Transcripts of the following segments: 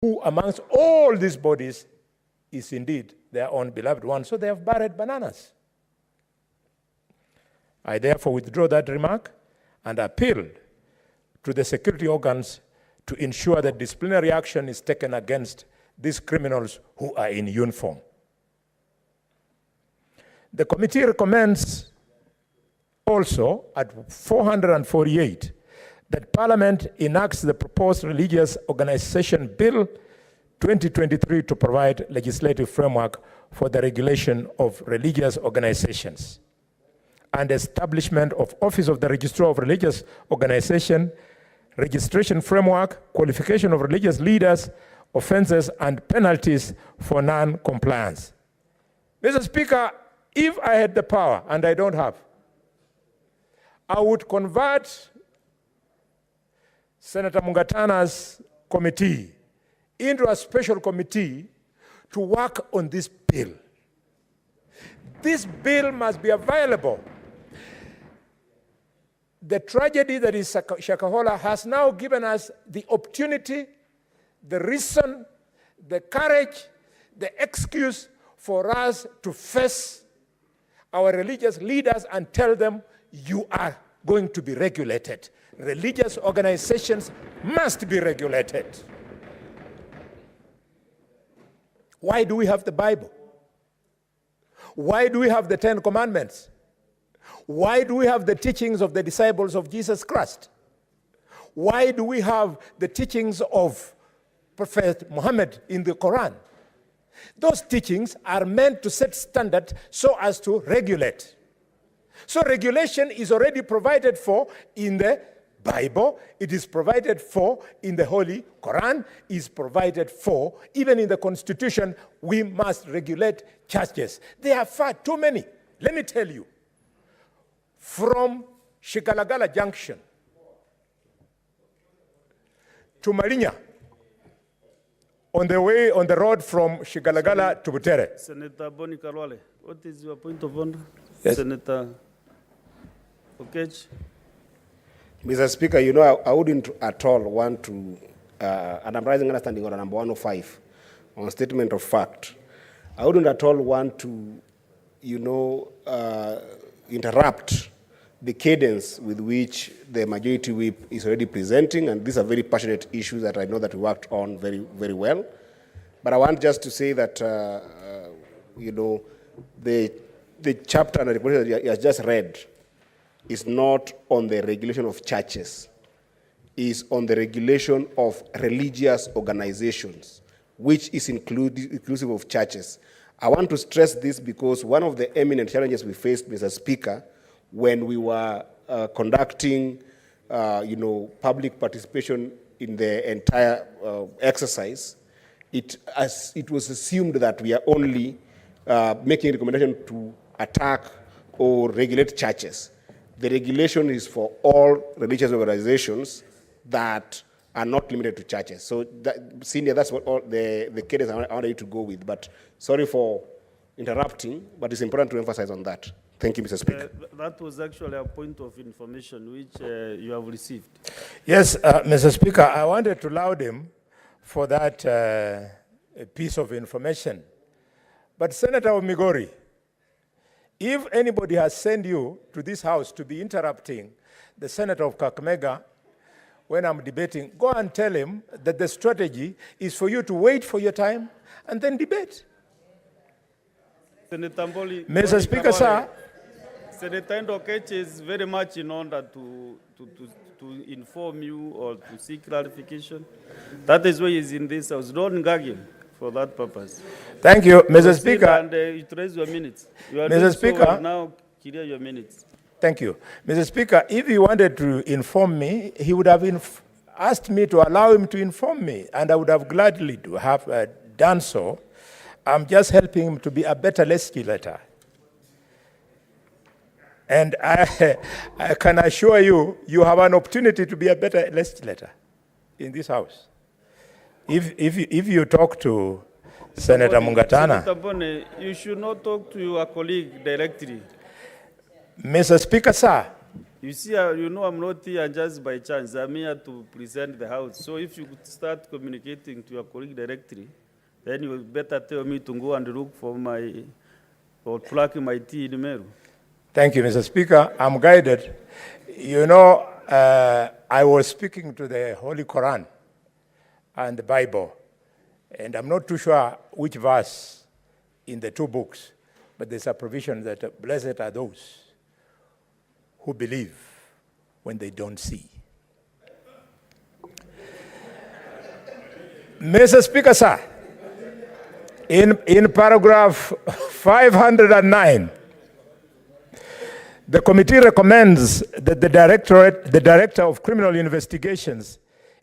who amongst all these bodies is indeed their own beloved one. So they have buried bananas. I therefore withdraw that remark and appeal to the security organs to ensure that disciplinary action is taken against these criminals who are in uniform. The committee recommends also at 448 that Parliament enacts the proposed Religious Organization Bill 2023 to provide legislative framework for the regulation of religious organizations and establishment of Office of the Registrar of Religious Organization, registration framework, qualification of religious leaders, offenses and penalties for non-compliance. Mr. Speaker, if I had the power, and I don't have, I would convert Senator Mungatana's committee into a special committee to work on this bill. This bill must be available. The tragedy that is Shakahola has now given us the opportunity, the reason, the courage, the excuse for us to face our religious leaders and tell them, you are going to be regulated. Religious organizations must be regulated. Why do we have the Bible? Why do we have the 10 Commandments? Why do we have the teachings of the disciples of Jesus Christ? Why do we have the teachings of Prophet Muhammad in the Quran? Those teachings are meant to set standard so as to regulate. So regulation is already provided for in the Bible, it is provided for in the Holy Quran, is provided for even in the Constitution. We must regulate churches. There are far too many. Let me tell you, from Shikalagala Junction to Malinya, on the road from Shikalagala to Butere. Senator Boni Karwale, what is your point of order? Yes. Senator Okech. Mr. Speaker, you know, I wouldn't at all want to, and I'm raising understanding on number 105, on statement of fact. I wouldn't at all want to, you know, interrupt the cadence with which the majority whip is already presenting, and these are very passionate issues that I know that we worked on very, very well. But I want just to say that, you know, the chapter and the report that you have just read is not on the regulation of churches, is on the regulation of religious organizations, which is inclusive of churches. I want to stress this because one of the eminent challenges we faced, Mr. Speaker, when we were conducting, you know, public participation in the entire exercise, it was assumed that we are only making a recommendation to attack or regulate churches. The regulation is for all religious organizations that are not limited to churches. So, Senior, that's what all the cadence I wanted you to go with. But sorry for interrupting, but it's important to emphasize on that. Thank you, Mr. Speaker. That was actually a point of information which you have received. Yes, Mr. Speaker, I wanted to laud him for that piece of information. But Senator Omigori, if anybody has sent you to this house to be interrupting the Senator of Kakamega when I'm debating, go and tell him that the strategy is for you to wait for your time and then debate. Senator Mboli, Mr. Speaker, sir. Senator Okech is very much in order to inform you or to seek clarification. That is why he's in this house. Don't gag him for that purpose. Thank you, Mr. Speaker. And you raise your minutes. You are Mr. Speaker. So now clear your minutes. Thank you. Mr. Speaker, if he wanted to inform me, he would have asked me to allow him to inform me, and I would have gladly have done so. I'm just helping him to be a better legislator. And I can assure you, you have an opportunity to be a better legislator in this house. If you talk to Senator Mungatana. Senator Bone, you should not talk to your colleague directly. Mr. Speaker, sir, You see, you know, I'm not here just by chance. I'm here to present the house. So if you could start communicating to your colleague directly, then you better tell me to go and look for or plug my tea in Meru. Thank you, Mr. Speaker. I'm guided. You know, I was speaking to the Holy Quran and the Bible, and I'm not too sure which verse in the two books, but there's a provision that blessed are those who believe when they don't see. Mr. Speaker, sir, in paragraph 509, the committee recommends that the Director of Criminal Investigations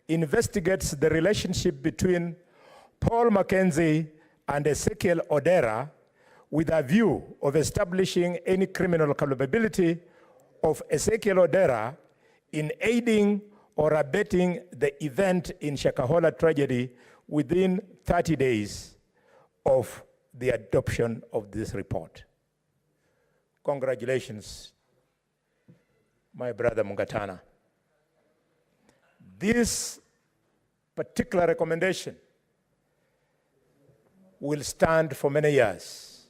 investigates the relationship between Paul Mackenzie and Ezekiel Odera with a view of establishing any criminal culpability of Ezekiel Odera in aiding or abetting the event in Shakahola tragedy within 30 days of the adoption of this report. Congratulations, my brother Mungatana. This particular recommendation will stand for many years,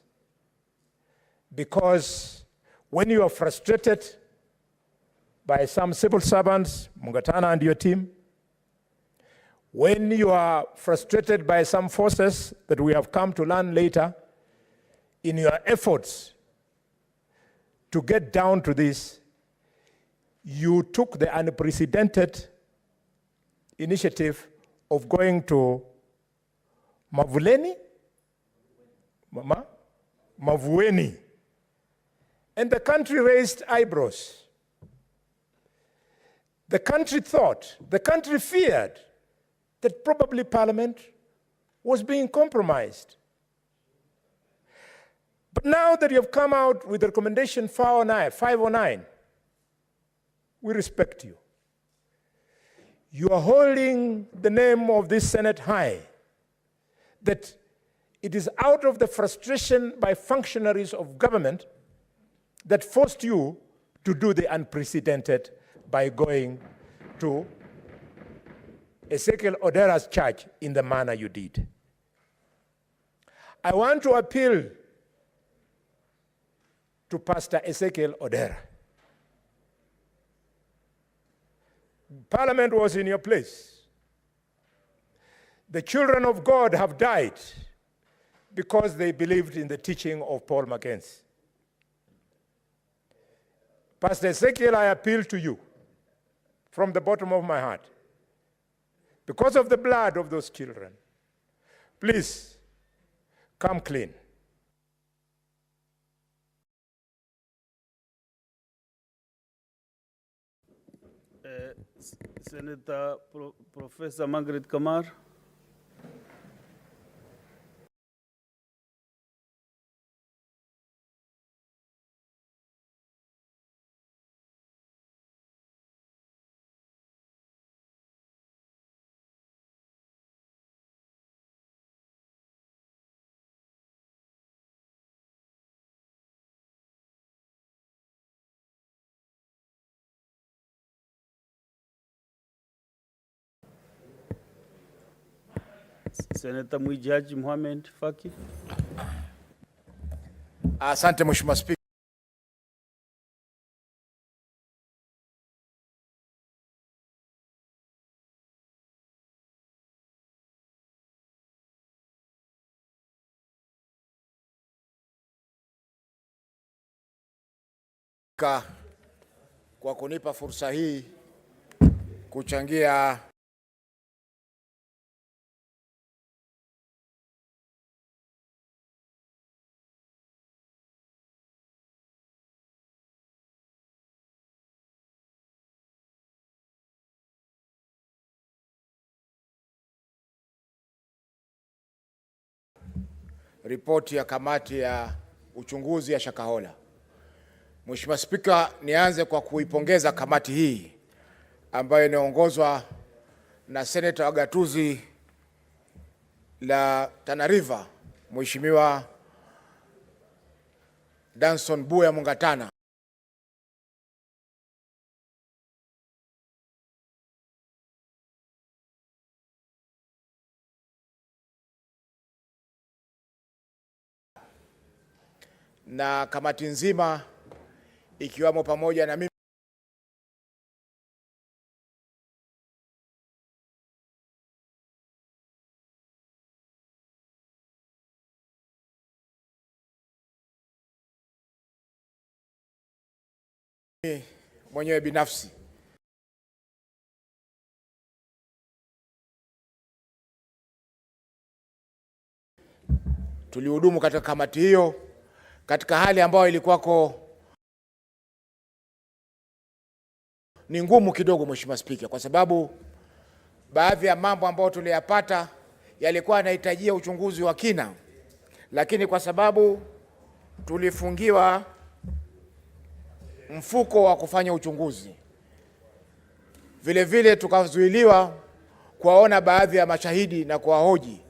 because when you are frustrated by some civil servants, Mungatana and your team, when you are frustrated by some forces that we have come to learn later, in your efforts to get down to this, you took the unprecedented initiative of going to Mavueni, Mavueni, and the country raised eyebrows. The country thought, the country feared that probably Parliament was being compromised. But now that you have come out with recommendation 509, we respect you. You are holding the name of this Senate high, that it is out of the frustration by functionaries of government that forced you to do the unprecedented by going to Ezekiel Odera's church in the manner you did. I want to appeal to Pastor Ezekiel Odera. Parliament was in your place. The children of God have died because they believed in the teaching of Paul Mackenzie. Pastor Ezekiel, I appeal to you from the bottom of my heart. Because of the blood of those children, please come clean. Senator Professor Margaret Kamar. Senator Mwijaji Mohamed Faki. Asante Mheshimiwa Spika. Kwa kunipa fursa hii kuchangia ripoti ya kamati ya uchunguzi ya Shakahola. Mheshimiwa Spika, nianze kwa kuipongeza kamati hii ambayo inaongozwa na Senator wa gatuzi la Tana River, Mheshimiwa Danson Buya Mungatana. na kamati nzima ikiwamo pamoja na mimi mwenyewe binafsi. Tulihudumu katika kamati hiyo katika hali ambayo ilikuwako ni ngumu kidogo, Mheshimiwa Spika, kwa sababu baadhi ya mambo ambayo tuliyapata yalikuwa yanahitajia uchunguzi wa kina, lakini kwa sababu tulifungiwa mfuko wa kufanya uchunguzi, vile vile tukazuiliwa kuwaona baadhi ya mashahidi na kuwahoji.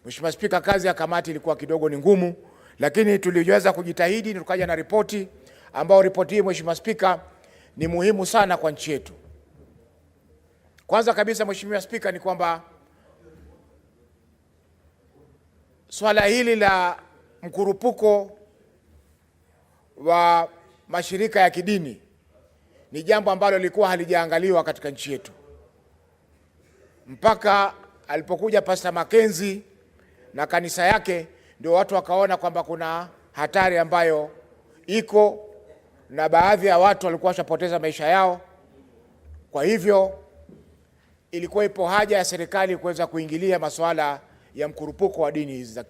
Mheshimiwa Spika, kazi ya kamati ilikuwa kidogo ni ngumu, lakini tuliweza kujitahidi, tukaja na ripoti ambayo ripoti hii, Mheshimiwa Spika, ni muhimu sana kwa nchi yetu. Kwanza kabisa, Mheshimiwa Spika, ni kwamba swala hili la mkurupuko wa mashirika ya kidini ni jambo ambalo lilikuwa halijaangaliwa katika nchi yetu mpaka alipokuja Pastor Mackenzie na kanisa yake, ndio watu wakaona kwamba kuna hatari ambayo iko na baadhi ya watu walikuwa washapoteza maisha yao. Kwa hivyo ilikuwa ipo haja ya serikali kuweza kuingilia masuala ya mkurupuko wa dini za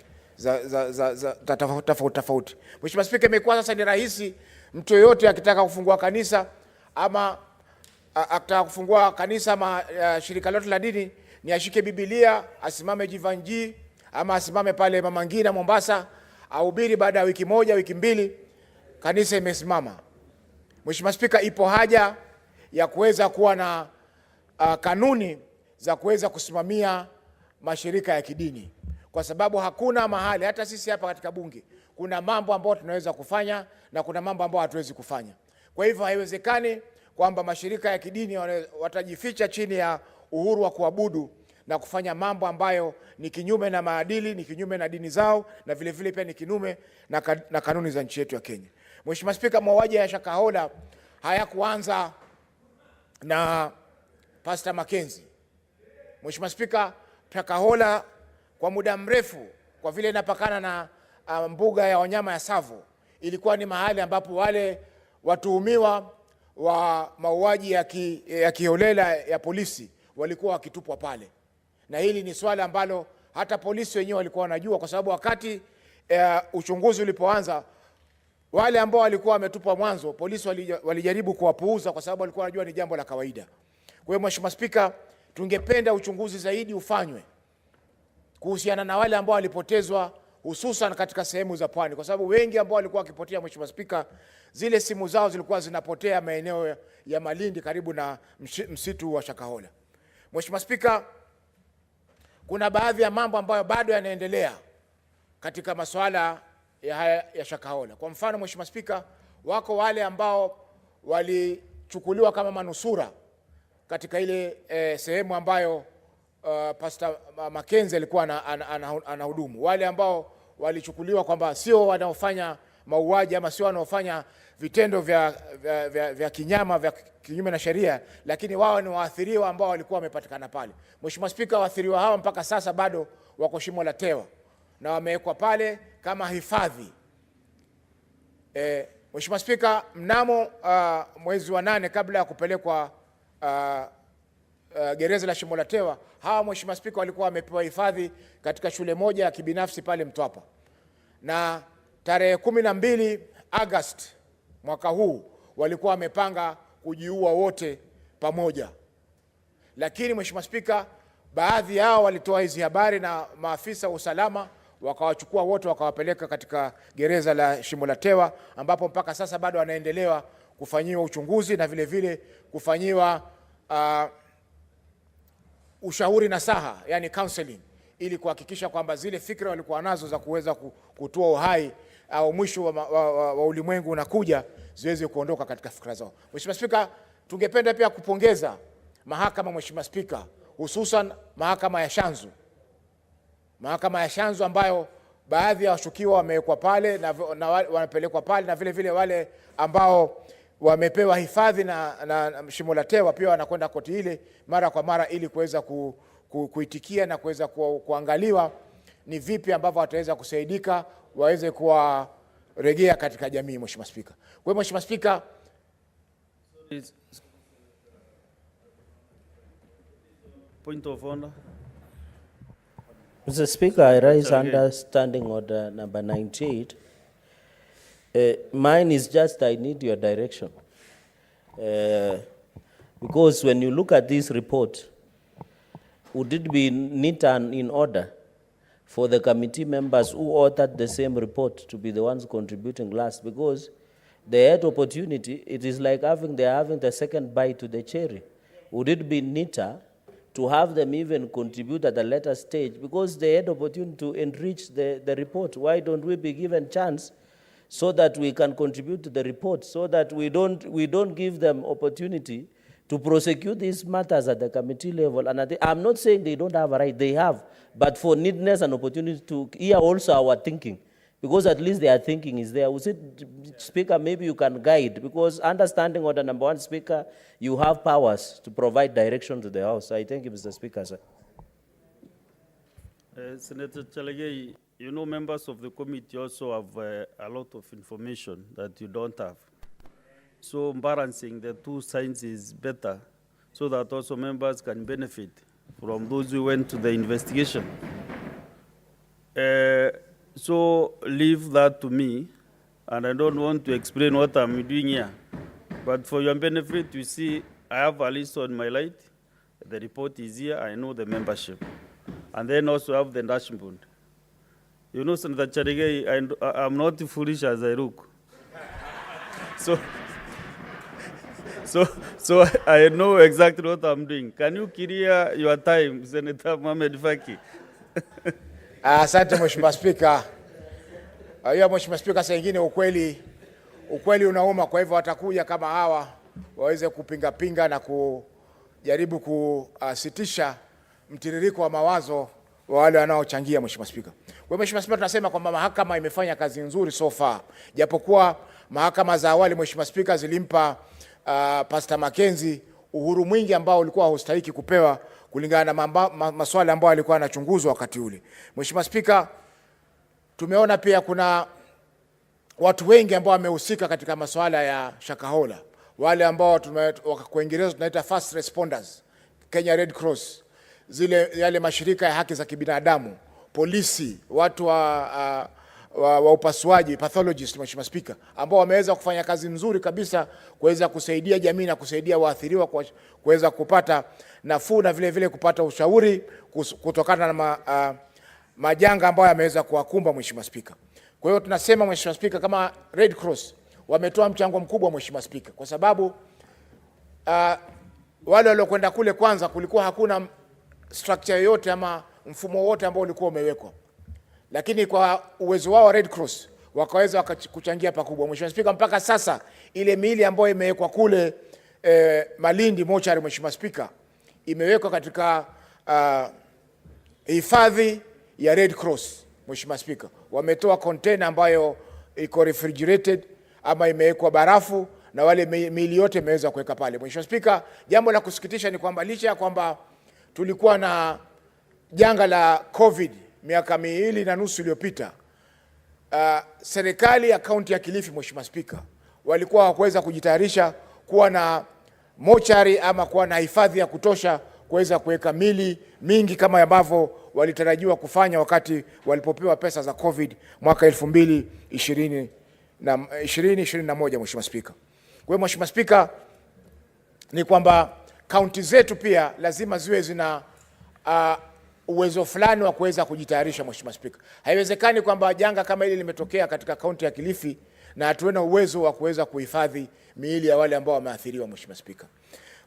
tofauti. Mheshimiwa Spika, imekuwa sasa ni rahisi mtu yoyote akitaka kufungua kanisa ama akitaka kufungua kanisa ama shirika lote la dini, ni ashike Biblia, asimame Jivanji ama asimame pale Mama Ngina Mombasa, ahubiri, baada ya wiki moja, wiki mbili, kanisa imesimama. Mheshimiwa Spika, ipo haja ya kuweza kuwa na kanuni za kuweza kusimamia mashirika ya kidini, kwa sababu hakuna mahali, hata sisi hapa katika bunge, kuna mambo ambayo tunaweza kufanya na kuna mambo ambayo hatuwezi kufanya. Kwa hivyo haiwezekani kwamba mashirika ya kidini watajificha chini ya uhuru wa kuabudu na kufanya mambo ambayo ni kinyume na maadili, ni kinyume na dini zao, na vile vile pia ni kinyume na kanuni za nchi yetu ya Kenya. Mheshimiwa Spika, mauaji ya Shakahola hayakuanza na Pastor Mackenzie. Mheshimiwa Spika, Shakahola kwa muda mrefu, kwa vile inapakana na mbuga ya wanyama ya Tsavo, ilikuwa ni mahali ambapo wale watuhumiwa wa mauaji ya kiholela ya polisi walikuwa wakitupwa pale. Na hili ni swala ambalo hata polisi wenyewe walikuwa wanajua, kwa sababu wakati uchunguzi ulipoanza, wale ambao walikuwa wametupwa mwanzo, polisi walijaribu kuwapuuza kwa sababu walikuwa wanajua ni jambo la kawaida. Kwa hiyo Mheshimiwa Spika, tungependa uchunguzi zaidi ufanywe kuhusiana na wale ambao walipotezwa, hususan katika sehemu za pwani, kwa sababu wengi ambao walikuwa wakipotea, Mheshimiwa Spika, zile simu zao zilikuwa zinapotea maeneo ya Malindi karibu na msitu wa Shakahola. Mheshimiwa Spika, kuna baadhi ya mambo ambayo bado yanaendelea katika masuala ya Shakahola. Kwa mfano, Mheshimiwa Spika, wako wale ambao walichukuliwa kama manusura katika ile sehemu ambayo Pastor Mackenzie alikuwa anahudumu. Wale ambao walichukuliwa kwamba sio wanaofanya mauaji ama sio wanaofanya vitendo vya kinyama vya kinyume na sheria, lakini wao ni waathiriwa ambao walikuwa wamepatikana pale. Mheshimiwa Spika, waathiriwa hawa mpaka sasa bado wako Shimo la Tewa na wamewekwa pale kama hifadhi. Mheshimiwa Spika, mnamo mwezi wa 8 kabla ya kupelekwa gereza la Shimo la Tewa, hawa Mheshimiwa Spika walikuwa wamepewa hifadhi katika shule moja ya kibinafsi pale Mtwapa, na tarehe 12 Agosti mwaka huu walikuwa wamepanga kujiua wote pamoja. Lakini Mheshimiwa Spika, baadhi yao walitoa hizi habari na maafisa wa usalama wakawachukua wote wakawapeleka katika gereza la Shimo la Tewa, ambapo mpaka sasa bado wanaendelewa kufanyiwa uchunguzi na vile vile kufanyiwa ushauri nasaha, yani counseling, ili kuhakikisha kwamba zile fikra walikuwa nazo za kuweza kutoa uhai au mwisho wa ulimwengu unakuja ziweze kuondoka katika fikra zao. Mheshimiwa Spika, tungependa pia kupongeza mahakama, Mheshimiwa Spika, hususan mahakama ya Shanzu. Mahakama ya Shanzu ambayo baadhi ya washukiwa wamewekwa pale na wanapelekwa pale, na vile vile wale ambao wamepewa hifadhi na Shimo la Tewa pia wanakwenda koti ile mara kwa mara ili kuweza kuitikia na kuweza kuangaliwa ni vipi ambavyo wataweza kusaidika waweze kuwarejea katika jamii. Mheshimiwa Spika, kwa hiyo Mheshimiwa Spika, point of order. Mr. Speaker, I raise under Standing Order number 98. Mine is just I need your direction. Because when you look at this report, would it be neat and in order for the committee members who authored the same report to be the ones contributing last? Because they had opportunity, it is like they are having the second bite to the cherry. Would it be neater to have them even contribute at a later stage, because they had opportunity to enrich the report? Why don't we be given chance so that we can contribute to the report, so that we don't give them opportunity to prosecute these matters at the committee level? And I'm not saying they don't have a right, they have, but for needness and opportunity to hear also our thinking, because at least their thinking is there. We said, Speaker, maybe you can guide, because understanding order number 1, Speaker, you have powers to provide direction to the House. I thank you, Mr. Speaker, sir. Senator Chalagay, you know, members of the committee also have a lot of information that you don't have. So balancing the two sides is better, so that also members can benefit from those who went to the investigation. So leave that to me, and I don't want to explain what I'm doing here. But for your benefit, you see, I have a list on my light. The report is here. I know the membership. And then also have the dashboard. You know, Senator Charigay, I'm not foolish as I look. So I know exactly what I'm doing. Can you clear your time, Senator Mohamed Faki? Asante Mheshimiwa Spika. Hiyo Mheshimiwa Spika, saa nyingine ukweli unauma, kwa hivyo watakuja kama hawa waweze kupinga na kujaribu kusitisha mtiririko wa mawazo wa wale wanaochangia. Mheshimiwa Spika, kwa Mheshimiwa Spika, tunasema kwamba mahakama imefanya kazi nzuri so far, japokuwa mahakama za awali Mheshimiwa Spika zilimpa Pastor Mackenzie uhuru mwingi ambao ulikuwa haustahiki kupewa kulingana na maswala ambayo alikuwa anachunguzwa wakati ule. Mheshimiwa Spika, tumeona pia kuna watu wengi ambao wamehusika katika masuala ya Shakahola, wale ambao kwa Kiingereza tunaita first responders, Kenya Red Cross, yale mashirika ya haki za kibinadamu, polisi, watu wa upasuaji, pathologist, Mheshimiwa Spika, ambao wameweza kufanya kazi nzuri kabisa kuweza kusaidia jamii na kusaidia waathiriwa kuweza kupata nafuu na vile vile kupata ushauri kutokana na majanga ambayo yameweza kuwakumba. Mheshimiwa Spika, kwa hiyo tunasema Mheshimiwa Spika, kama Red Cross wametoa mchango mkubwa Mheshimiwa Spika, kwa sababu wale waliokwenda kule, kwanza kulikuwa hakuna structure yoyote ama mfumo wote ambao ulikuwa umewekwa, lakini kwa uwezo wao Red Cross wakaweza kuchangia pakubwa. Mheshimiwa Spika, mpaka sasa ile miili ambayo imewekwa kule Malindi mochari, Mheshimiwa Spika, imewekwa katika hifadhi ya Red Cross. Mheshimiwa Spika, wametoa container ambayo iko refrigerated ama imewekwa barafu, na wale miili yote imeweza kuweka pale. Mheshimiwa Spika, jambo la kusikitisha ni kwamba licha ya kwamba tulikuwa na janga la COVID miaka 2.5 iliyopita, serikali ya kaunti ya Kilifi, Mheshimiwa Spika, walikuwa hawakuweza kujitayarisha kuwa na mochari ama kuwa na hifadhi ya kutosha kuweza kuweka mili mingi kama ambavyo walitarajiwa kufanya wakati walipopewa pesa za COVID mwaka 2021. Mheshimiwa Spika, kwa hiyo Mheshimiwa Spika, ni kwamba kaunti zetu pia lazima ziwe zina uwezo fulani wa kuweza kujitayarisha. Mheshimiwa Spika, haiwezekani kwamba janga kama hili limetokea katika kaunti ya Kilifi na hatuena uwezo wa kuweza kuhifadhi miili ya wale ambao wameathiriwa. Mheshimiwa Spika,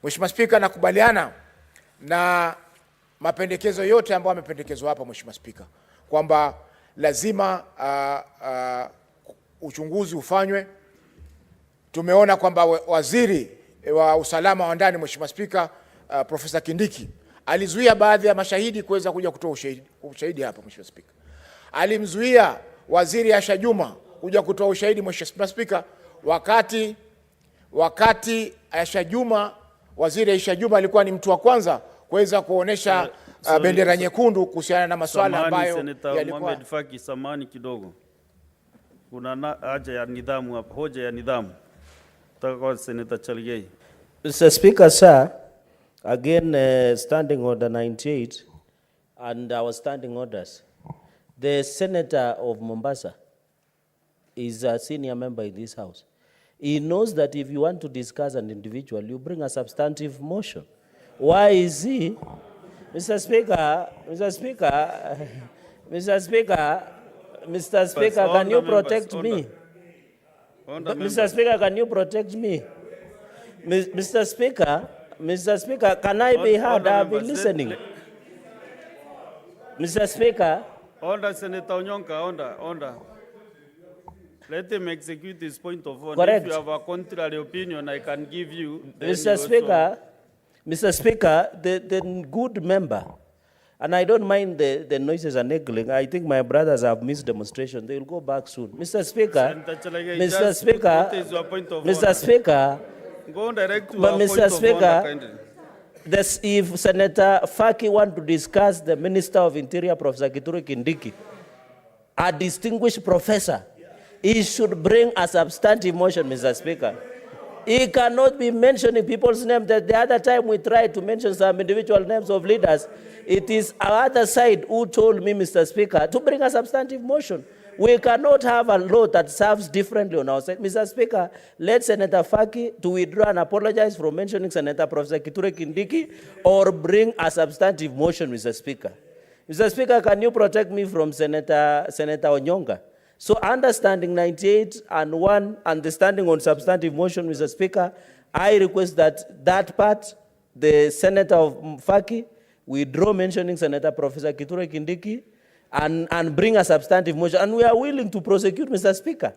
Mheshimiwa Spika, nakubaliana na mapendekezo yote ambayo yamependekezwa hapa Mheshimiwa Spika, kwamba lazima uchunguzi ufanywe. Tumeona kwamba waziri wa usalama wa ndani Mheshimiwa Spika, Profesa Kindiki alizuia baadhi ya mashahidi kuweza kuja kutoa ushahidi hapa Mheshimiwa Spika. alimzuia waziri Asha Juma kuja kutoa ushahidi, Mheshimiwa Spika, wakati Asha Juma, waziri Asha Juma alikuwa ni mtu wa kwanza kuweza kuonesha bendera nyekundu kuhusiana na masuala ambayo yalikuwa. Mohamed Faki, samani kidogo. Kuna haja ya nidhamu hapa, hoja ya nidhamu. Kwa Senator Chelugei. Mr. Speaker, sir, again, standing order 98 and our standing orders. The senator of Mombasa is a senior member in this house. He knows that if you want to discuss an individual, you bring a substantive motion. Why is he? Mr. Speaker, can you protect me? Mr. Speaker, can you protect me? Mr. Speaker, can I be heard? I've been listening. Mr. Speaker. Order, Senator Onyonka, order. Let him execute his point of order. Correct. If you have a contrary opinion, I can give you. Mr. Speaker, the good member, and I don't mind the noises and echoing. I think my brothers have missed demonstration. They will go back soon. Mr. Speaker, what is your point of Mr. order? Speaker, go direct to but our Mr. point Speaker, of order, kindly. if Senator Faki want to discuss the Minister of Interior, Professor Kithure Kindiki, a distinguished professor, he should bring a substantive motion, Mr. Speaker. He cannot be mentioning people's names. That the other time we tried to mention some individual names of leaders, it is our other side who told me, Mr. Speaker, to bring a substantive motion. We cannot have a law that serves differently on our side. Mr. Speaker, let Senator Faki to withdraw and apologize for mentioning Senator Professor Kithure Kindiki or bring a substantive motion, Mr. Speaker. Mr. Speaker, can you protect me from Senator Onyonga? So understanding 98 and 1 and the standing on substantive motion, Mr. Speaker, I request that part, the Senator of Faki, withdraw mentioning Senator Professor Kithure Kindiki and bring a substantive motion. And we are willing to prosecute, Mr. Speaker.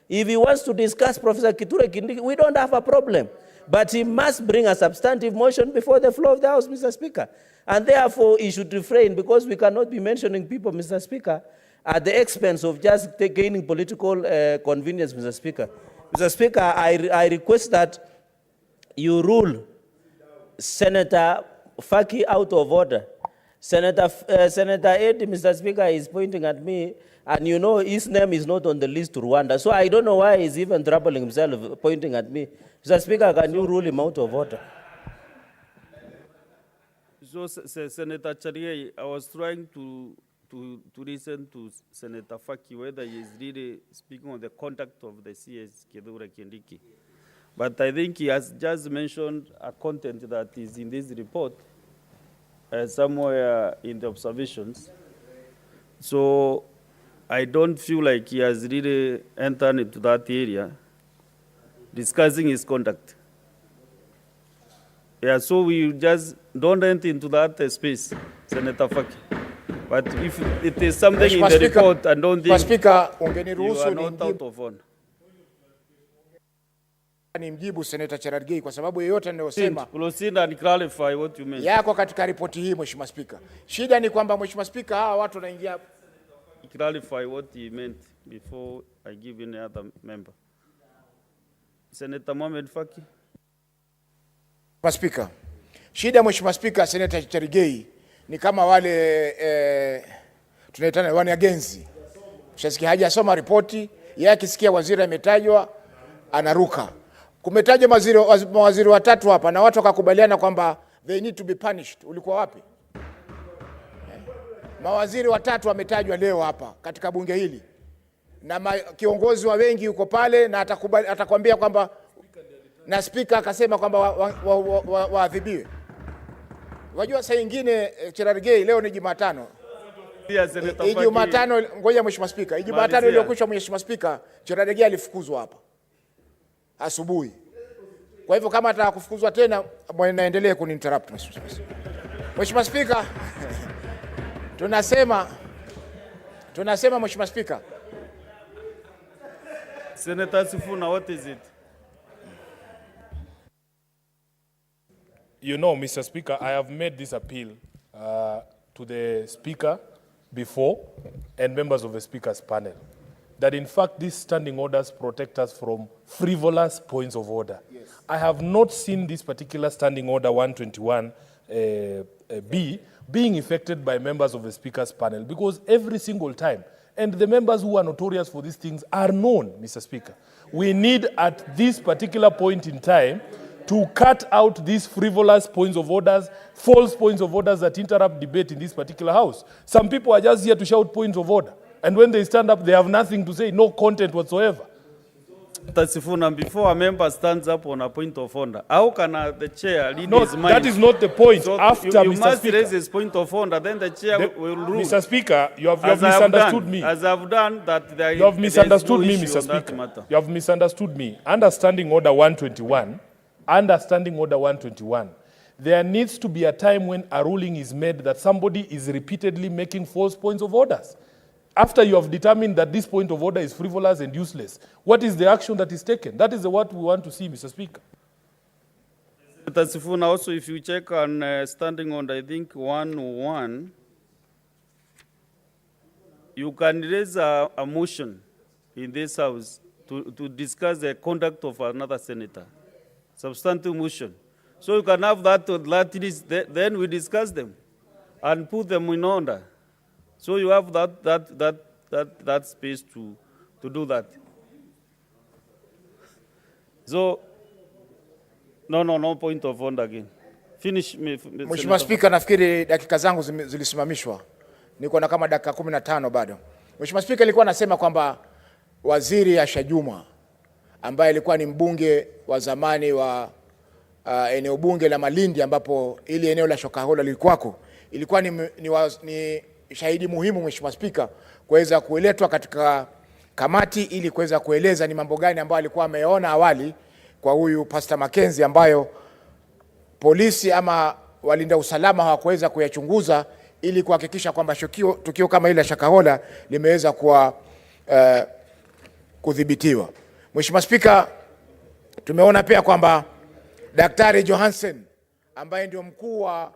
If he wants to discuss Professor Kithure Kindiki, we don't have a problem. But he must bring a substantive motion before the floor of the House, Mr. Speaker. And therefore, he should refrain because we cannot be mentioning people, Mr. Speaker, at the expense of just gaining political convenience, Mr. Speaker. Mr. Speaker, I request that you rule Senator Faki out of order. Senator Eddie, Mr. Speaker, is pointing at me, and you know his name is not on the list to Rwanda, so I don't know why he's even troubling himself, pointing at me. Mr. Speaker, can you rule him out of order? So, Senator Chelugei, I was trying to listen to Senator Faki whether he is really speaking on the conduct of the CS Kithure Kindiki. But I think he has just mentioned a content that is in this report somewhere in the observations. So I don't feel like he has really entered into that area discussing his conduct. Yeah, so we just don't enter into that space, Senator Faki. But if it is something in the report, I don't think you are not out of order. Nimjibu Senator Chelugei kwa sababu yeyote anayosema Proceed and clarify what you meant. yako katika ripoti hii, Mheshimiwa Spika. Shida ni kwamba Mheshimiwa Spika, hawa watu wanaingia. Clarify what he meant before I give any other member. Senator Mohamed Faki. Mheshimiwa Spika, shida Mheshimiwa Spika, Senator Chelugei ni kama wale tunaitana wanagenzi. Mshasikia hajasoma ripoti, yeye akisikia waziri ametajwa anaruka. Kumetajwa mawaziri watatu hapa na watu wakakubaliana kwamba they need to be punished. Ulikuwa wapi? Mawaziri watatu wametajwa leo hapa katika bunge hili. Na kiongozi wa wengi yuko pale na atakwambia kwamba na speaker akasema kwamba waadhibiwe. Wajua saa nyingine Chelugei, leo ni Jumatano. Jumatano, ngoja Mheshimiwa Spika. Jumatano iliyokwisha Mheshimiwa Spika, Chelugei alifukuzwa hapa asubuhi. Kwa hivyo kama ataka kufukuzwa tena, naendelee kuninterrupt Mheshimiwa Spika. Tunasema Mheshimiwa Spika. Senator Sifuna, what is it? You know, Mr. Speaker, I have made this appeal to the Speaker before, and members of the Speaker's panel, that in fact these standing orders protect us from frivolous points of order. Yes. I have not seen this particular standing order 121B being effected by members of the Speaker's panel, because every single time, and the members who are notorious for these things are known, Mr. Speaker. We need at this particular point in time to cut out these frivolous points of orders, false points of orders that interrupt debate in this particular house. Some people are just here to shout points of order, and when they stand up, they have nothing to say, no content whatsoever. Sifuna, before a member stands up on a point of order, how can the chair lead his mind? That is not the point. So After you Mr. must Speaker, raise his point of order, then the chair will rule. Mr. Speaker, you have misunderstood me. As I've done that, there you have misunderstood me, no Mr. Speaker. You have misunderstood me. Understanding Order 121, there needs to be a time when a ruling is made that somebody is repeatedly making false points of orders. After you have determined that this point of order is frivolous and useless, what is the action that is taken? That is what we want to see, Mr. Speaker. Sifuna, also, if you check on standing on, I think, 101, you can raise a motion in this house to discuss the conduct of another senator. Substantive motion. So you can have that list, then we discuss them and put them in order. So you have that space to do that. So no point of order again. Finish me. Mheshimiwa Spika, nafikiri dakika zangu zilisimamishwa. Niko na kama dakika 15 bado. Mheshimiwa Spika, nilikuwa nasema kwamba Waziri Asha Juma ambaye alikuwa ni mbunge wa zamani wa eneo bunge la Malindi, ambapo ili eneo la Shakahola lilikuwako, ilikuwa ni shahidi muhimu, Mheshimiwa Spika, kuweza kueletwa katika kamati ili kuweza kueleza ni mambo gani ambayo alikuwa ameona awali kwa huyu Pastor Mackenzie, ambayo polisi ama walinda usalama hawakuweza kuyachunguza ili kuhakikisha kwamba tukio kama ile Shakahola limeweza kuwa kudhibitiwa. Mheshimiwa Spika, tumeona pia kwamba Daktari Johansen ambaye ndio mkuu wa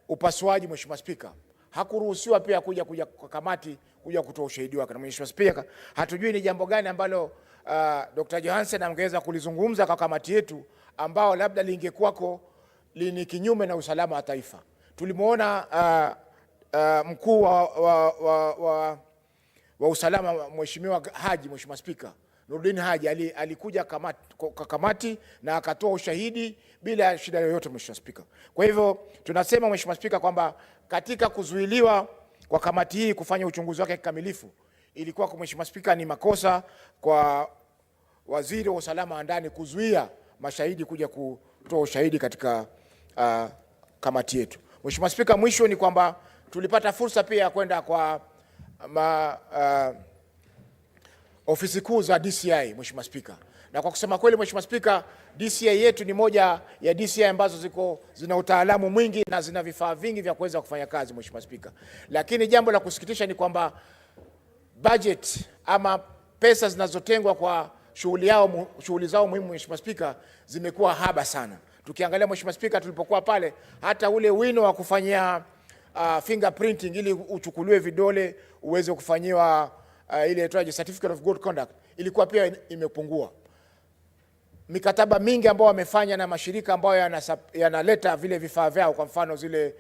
upasuaji, Mheshimiwa Spika, hakuruhusiwa pia kuja kwa kamati kuja kutoa ushahidi wake. Na Mheshimiwa Spika, hatujui ni jambo gani ambalo Dr. Johansen angeweza kulizungumza kwa kamati yetu ambao labda lingekuwako ni kinyume na usalama wa taifa. Tulimuona mkuu wa usalama Mheshimiwa Haji, Mheshimiwa Spika, Nurdin Haji alikuja kwa kamati na akatoa ushahidi bila shida yoyote, Mheshimiwa Spika. Kwa hivyo tunasema, Mheshimiwa Spika, kwamba katika kuzuiliwa kwa kamati hii kufanya uchunguzi wake kikamilifu, ilikuwa kwa Mheshimiwa Spika ni makosa kwa waziri wa usalama wa ndani kuzuia mashahidi kuja kutoa ushahidi katika kamati yetu. Mheshimiwa Spika, mwisho ni kwamba tulipata fursa pia ya kwenda kwa ofisi kuu za DCI, Mheshimiwa Spika. Na kwa kusema kweli, Mheshimiwa Spika, DCI yetu ni moja ya DCI ambazo zina utaalamu mwingi na zina vifaa vingi vya kuweza kufanya kazi, Mheshimiwa Spika. Lakini jambo la kusikitisha ni kwamba budget ama pesa zinazotengwa kwa shughuli zao muhimu, Mheshimiwa Spika, zimekuwa haba sana. Tukiangalia, Mheshimiwa Spika, tulipokuwa pale, hata ule wino wa kufanyia fingerprinting ili uchukuliwe vidole uweze kufanyiwa ile inaitwaje, certificate of good conduct, ilikuwa pia imepungua. Mikataba mingi ambayo wamefanya na mashirika ambayo yanaleta vile vifaa vyao, kwa mfano zile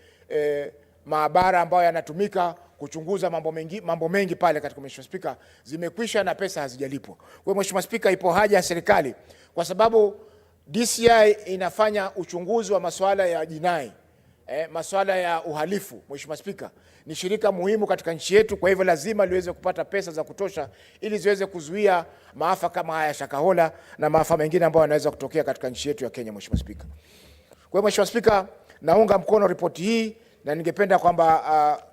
maabara ambayo yanatumika kuchunguza mambo mengi pale katika, Mheshimiwa Spika, zimekwisha na pesa hazijalipwa. Kwa hiyo, Mheshimiwa Spika, ipo haja ya serikali, kwa sababu DCI inafanya uchunguzi wa masuala ya jinai, masuala ya uhalifu. Mheshimiwa Spika, ni shirika muhimu katika nchi yetu, kwa hivyo lazima liweze kupata pesa za kutosha ili ziweze kuzuia maafa kama haya Shakahola na maafa mengine ambayo yanaweza kutokea katika nchi yetu ya Kenya, Mheshimiwa Spika. Kwa hiyo, Mheshimiwa Spika, naunga mkono ripoti hii na ningependa kwamba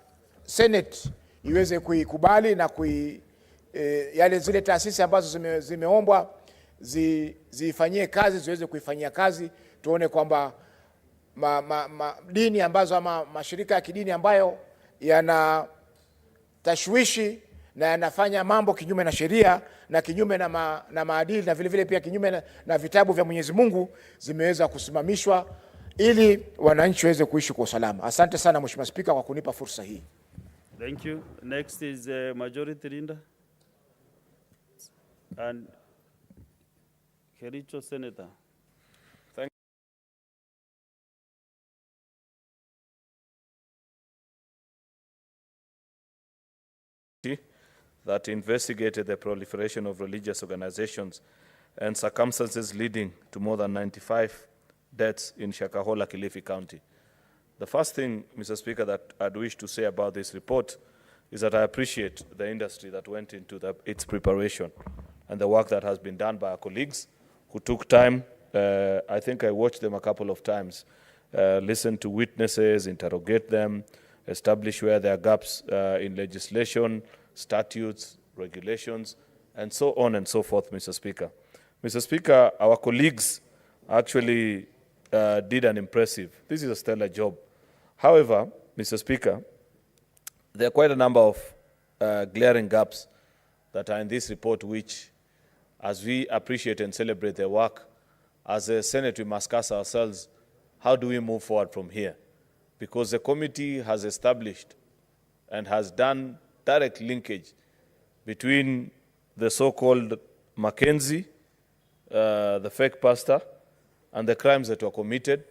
Senate iweze kuikubali na yale zile taasisi ambazo zimeombwa zifanyie kazi, ziweze kuifanyia kazi. Tuone kwamba dini ambazo ama mashirika ya kidini ambayo yana tashwishi na yanafanya mambo kinyume na sheria na kinyume na maadili na vile vile pia kinyume na vitabu vya Mwenyezi Mungu zimeweza kusimamishwa ili wananchi waweze kuishi kwa usalama. Asante sana, Mheshimiwa Spika, kwa kunipa fursa hii. Thank you. Next is Majority Leader and Kericho Senator. That investigated the proliferation of religious organizations and circumstances leading to more than 95 deaths in Shakahola, Kilifi County. The first thing, Mr. Speaker, that I'd wish to say about this report is that I appreciate the industry that went into its preparation and the work that has been done by our colleagues who took time. I think I watched them a couple of times, listen to witnesses, interrogate them, establish where there are gaps in legislation, statutes, regulations, and so on and so forth, Mr. Speaker. Mr. Speaker, our colleagues actually did an impressive, this is a stellar job. However, Mr. Speaker, there are quite a number of glaring gaps that are in this report which, as we appreciate and celebrate their work, as a Senate, we must ask ourselves, how do we move forward from here? Because the committee has established and has done direct linkage between the so-called Mackenzie, the fake pastor, and the crimes that were committed.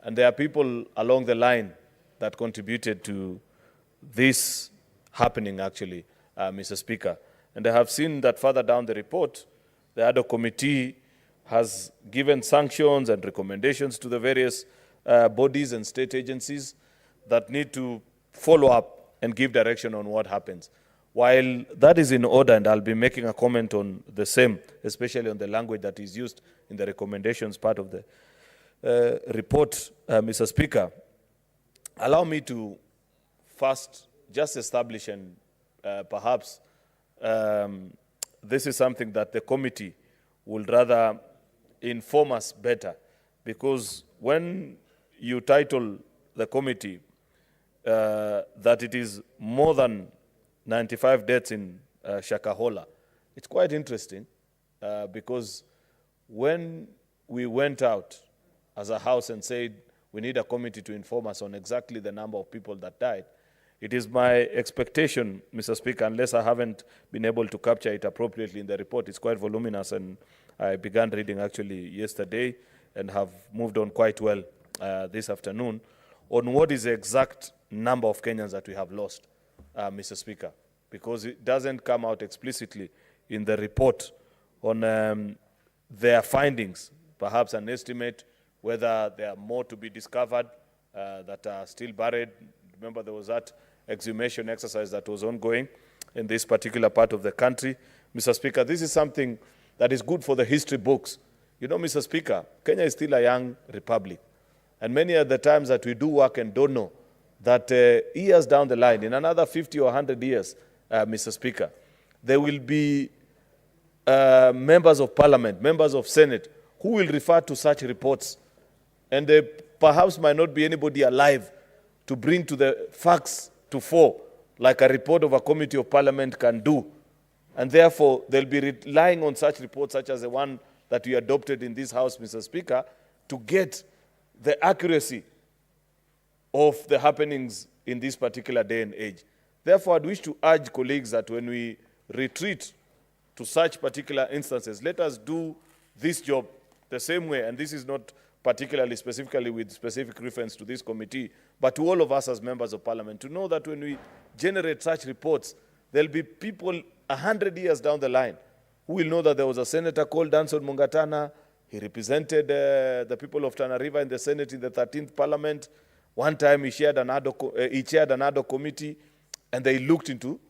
And there are people along the line that contributed to this happening, actually, Mr. Speaker. And I have seen that further down the report, the ad hoc committee has given sanctions and recommendations to the various bodies and state agencies that need to follow up and give direction on what happens. While that is in order, and I'll be making a comment on the same, especially on the language that is used in the recommendations part of the report, Mr. Speaker, allow me to first just establish and perhaps this is something that the committee will rather inform us better, because when you title the committee that it is more than 95 deaths in Shakahola, it's quite interesting because when we went out as a house and said we need a committee to inform us on exactly the number of people that died, it is my expectation, Mr. Speaker, unless I haven't been able to capture it appropriately in the report, it's quite voluminous, and I began reading actually yesterday and have moved on quite well this afternoon on what is the exact number of Kenyans that we have lost, Mr. Speaker, because it doesn't come out explicitly in the report on their findings, perhaps an estimate whether there are more to be discovered that are still buried. Remember, there was that exhumation exercise that was ongoing in this particular part of the country. Mr. Speaker, this is something that is good for the history books. You know, Mr. Speaker, Kenya is still a young republic. And many of the times that we do work and don't know that years down the line, in another 50 or 100 years, Mr. Speaker, there will be members of parliament, members of Senate, who will refer to such reports. And there perhaps might not be anybody alive to bring to the facts to fore, like a report of a committee of parliament can do. And therefore, they'll be relying on such reports, such as the one that we adopted in this House, Mr. Speaker, to get the accuracy of the happenings in this particular day and age. Therefore, I'd wish to urge colleagues that when we retreat to such particular instances, let us do this job the same way, and this is not particularly specifically with specific reference to this committee, but to all of us as members of parliament, to know that when we generate such reports, there'll be people 100 years down the line who will know that there was a senator called Danson Mungatana. He represented the people of Tana River in the Senate in the 13th Parliament. One time he chaired an ad hoc committee, and they looked into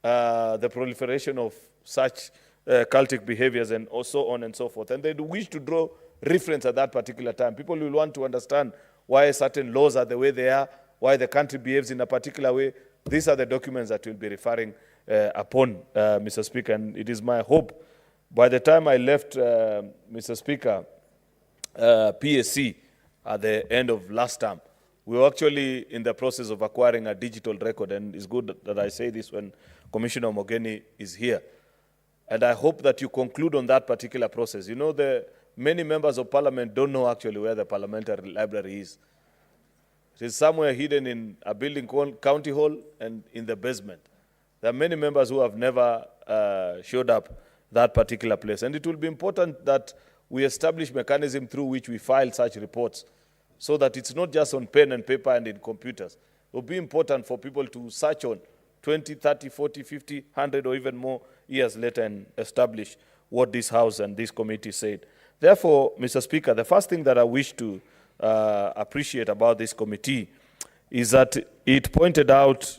the proliferation of such cultic behaviors and so on and so forth. And they wish to draw reference at that particular time. People will want to understand why certain laws are the way they are, why the country behaves in a particular way. These are the documents that we'll be referring upon, Mr. Speaker. And it is my hope, by the time I left, Mr. Speaker, PSC at the end of last term, we were actually in the process of acquiring a digital record, and it's good that I say this when Commissioner Mogeni is here. And I hope that you conclude on that particular process. You know, many members of parliament don't know actually where the parliamentary library is. It is somewhere hidden in a building called County Hall and in the basement. There are many members who have never showed up that particular place. And it will be important that we establish mechanism through which we file such reports so that it's not just on pen and paper and in computers. It will be important for people to search on 20, 30, 40, 50, 100 or even more years later and establish what this House and this committee said. Therefore, Mr. Speaker, the first thing that I wish to appreciate about this committee is that it pointed out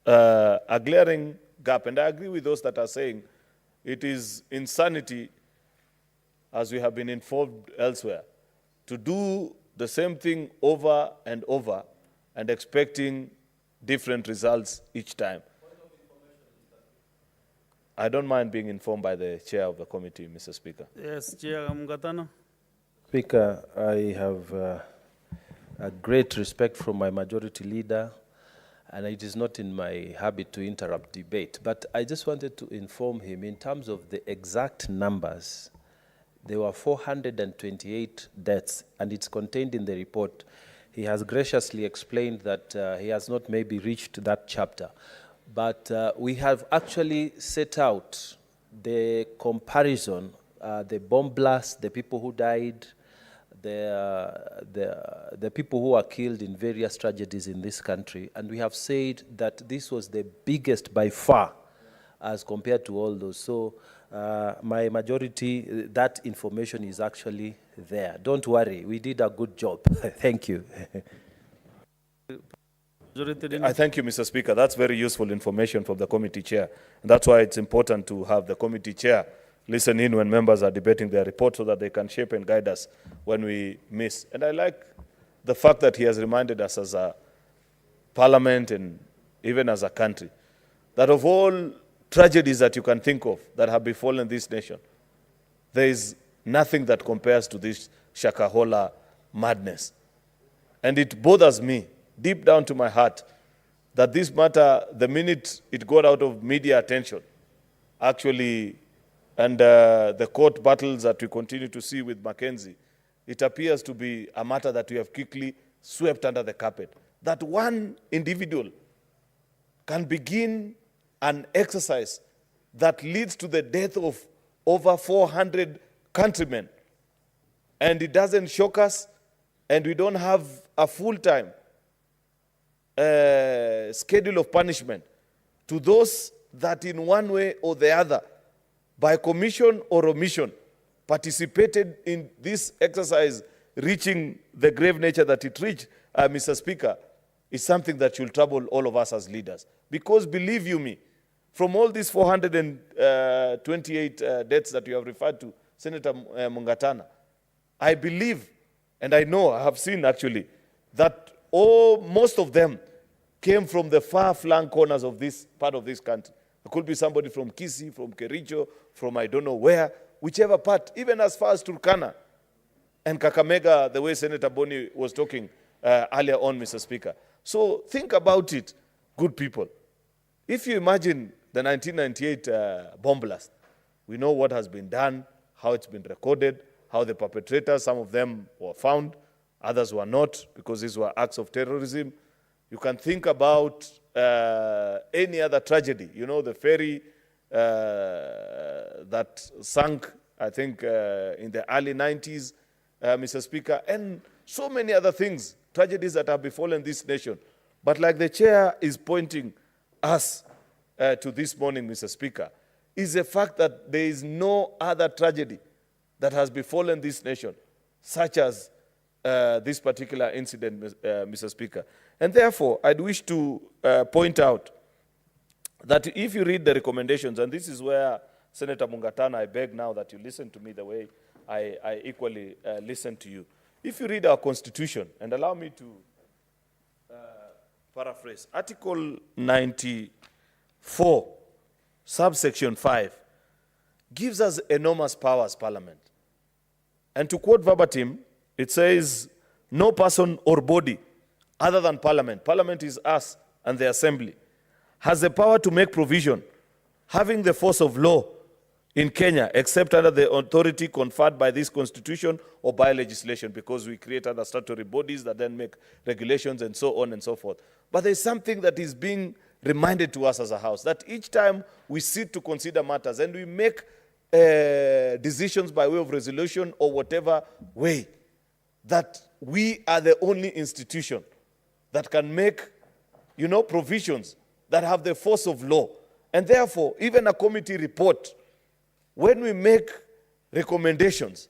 a glaring gap. And I agree with those that are saying it is insanity, as we have been informed elsewhere, to do the same thing over and over and expecting different results each time. I don't mind being informed by the chair of the committee, Mr. Speaker. Yes, Chair Mungatana. Speaker, I have a great respect for my majority leader, and it is not in my habit to interrupt debate. But I just wanted to inform him in terms of the exact numbers. There were 428 deaths, and it's contained in the report. He has graciously explained that he has not maybe reached that chapter. But we have actually set out the comparison, the bomb blast, the people who died, the people who were killed in various tragedies in this country. And we have said that this was the biggest by far as compared to all those. So my majority, that information is actually there. Don't worry, we did a good job. Thank you. I thank you, Mr. Speaker. That's very useful information from the committee chair. And that's why it's important to have the committee chair listen in when members are debating their report so that they can shape and guide us when we miss. And I like the fact that he has reminded us as a parliament and even as a country that of all tragedies that you can think of that have befallen this nation, there is nothing that compares to this Shakahola madness. And it bothers me deep down to my heart that this matter, the minute it got out of media attention, actually, and the court battles that we continue to see with Mackenzie, it appears to be a matter that we have quickly swept under the carpet. That one individual can begin an exercise that leads to the death of over 400 countrymen. And it doesn't shock us, and we don't have a full-time schedule of punishment to those that in one way or the other, by commission or omission, participated in this exercise reaching the grave nature that it reached, Mr. Speaker, is something that should trouble all of us as leaders. Because believe you me, from all these 428 deaths that you have referred to, Senator Mungatana, I believe, and I know, I have seen actually, that most of them came from the far-flung corners of this part of this country. It could be somebody from Kisii, from Kericho, from I don't know where, whichever part, even as far as Turkana and Kakamega, the way Senator Boni was talking earlier on, Mr. Speaker. So think about it, good people. If you imagine the 1998 bomb blast, we know what has been done, how it's been recorded, how the perpetrators, some of them were found, others were not, because these were acts of terrorism. You can think about any other tragedy. You know, the ferry that sank, I think, in the early 90s, Mr. Speaker, and so many other things, tragedies that have befallen this nation. But like the chair is pointing us to this morning, Mr. Speaker, is the fact that there is no other tragedy that has befallen this nation, such as this particular incident, Mr. Speaker. And therefore, I'd wish to point out that if you read the recommendations, and this is where, Senator Mungatana, I beg now that you listen to me the way I equally listen to you. If you read our Constitution, and allow me to paraphrase, Article 94, subsection 5, gives us enormous power as Parliament. And to quote verbatim, it says, no person or body other than Parliament, Parliament is us and the Assembly, has the power to make provision, having the force of law, in Kenya, except under the authority conferred by this constitution or by legislation, because we create other statutory bodies that then make regulations and so on and so forth. But there's something that is being reminded to us as a house, that each time we sit to consider matters and we make decisions by way of resolution or whatever way, that we are the only institution that can make, provisions that have the force of law. And therefore, even a committee report, when we make recommendations,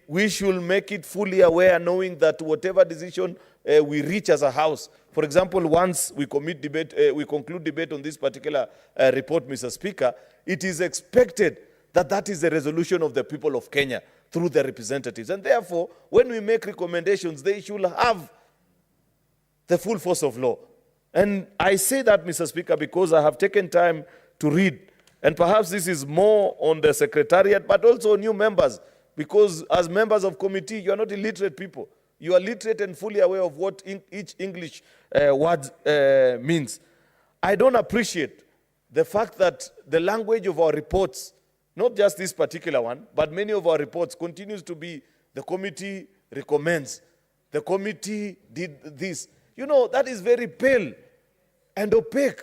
we should make it fully aware, knowing that whatever decision we reach as a house, for example, once we conclude debate on this particular report, Mr. Speaker, it is expected that that is the resolution of the people of Kenya through their representatives. And therefore, when we make recommendations, they should have the full force of law. And I say that, Mr. Speaker, because I have taken time to read, and perhaps this is more on the Secretariat, but also new members, because as members of committee, you are not illiterate people. You are literate and fully aware of what each English word means. I don't appreciate the fact that the language of our reports, not just this particular one, but many of our reports continues to be the committee recommends, the committee did this. That is very pale and opaque.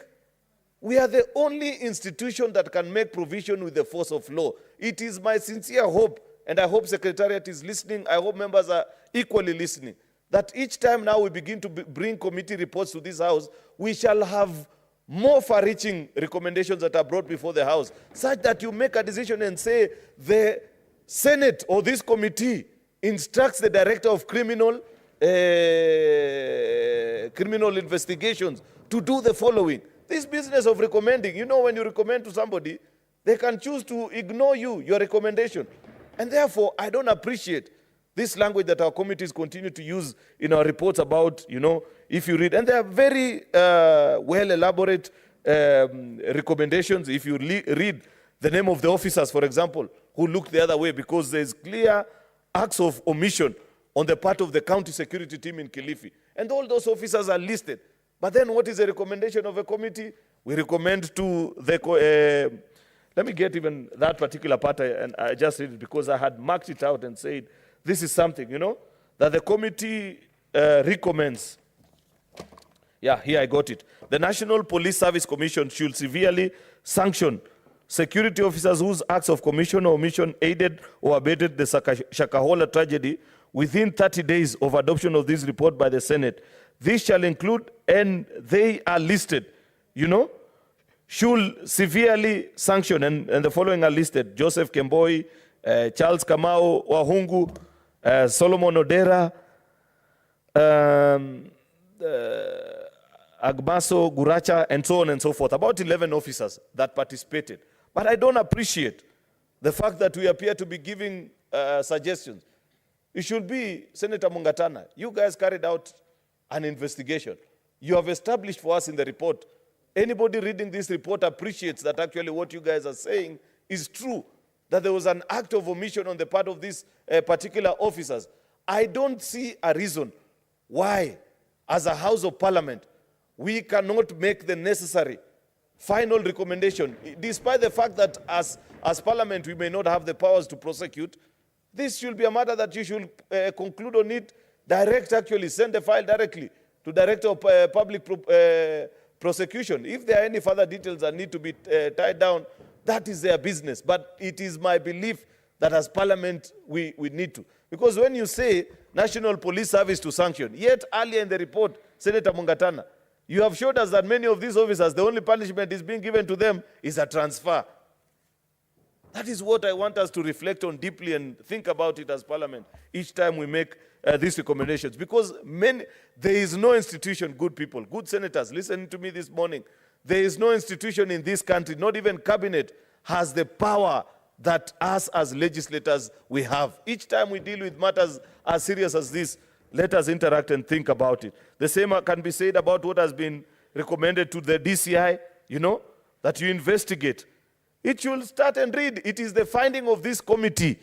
We are the only institution that can make provision with the force of law. It is my sincere hope, and I hope Secretariat is listening, I hope members are equally listening, that each time now we begin to bring committee reports to this House, we shall have more far-reaching recommendations that are brought before the House, such that you make a decision and say the Senate or this committee instructs the Director of Criminal investigations to do the following. This business of recommending, when you recommend to somebody, they can choose to ignore your recommendation. And therefore, I don't appreciate this language that our committees continue to use in our reports about, if you read, and they are very well elaborate recommendations. If you read the name of the officers, for example, who looked the other way, because there's clear acts of omission on the part of the county security team in Kilifi. And all those officers are listed. But then what is the recommendation of a committee? We recommend to the, let me get even that particular part, and I just read it because I had marked it out and said, this is something, that the committee recommends. Yeah, here I got it. The National Police Service Commission should severely sanction security officers whose acts of commission or omission aided or abetted the Shakahola tragedy within 30 days of adoption of this report by the Senate. This shall include, and they are listed, should severely sanction, and the following are listed: Joseph Kemboi, Charles Kamau Wahungu, Solomon Odera, Agbaso Guracha, and so on and so forth. About 11 officers that participated. But I don't appreciate the fact that we appear to be giving suggestions. It should be, Senator Mungatana, you guys carried out an investigation. You have established for us in the report. Anybody reading this report appreciates that actually what you guys are saying is true, that there was an act of omission on the part of these particular officers. I don't see a reason why, as a House of Parliament, we cannot make the necessary final recommendation, despite the fact that as Parliament we may not have the powers to prosecute. This should be a matter that you should conclude on it, send the file directly to Director of Public Prosecution. If there are any further details that need to be tied down, that is their business. But it is my belief that as Parliament we need to. Because when you say National Police Service to sanction, yet earlier in the report, Senator Mungatana, you have showed us that many of these officers, the only punishment is being given to them is a transfer. That is what I want us to reflect on deeply and think about it as Parliament each time we make these recommendations. Because there is no institution, good people, good senators, listening to me this morning, there is no institution in this country, not even cabinet, has the power that us as legislators we have. Each time we deal with matters as serious as this, let us interact and think about it. The same can be said about what has been recommended to the DCI, that you investigate. It should start and read. It is the finding of this committee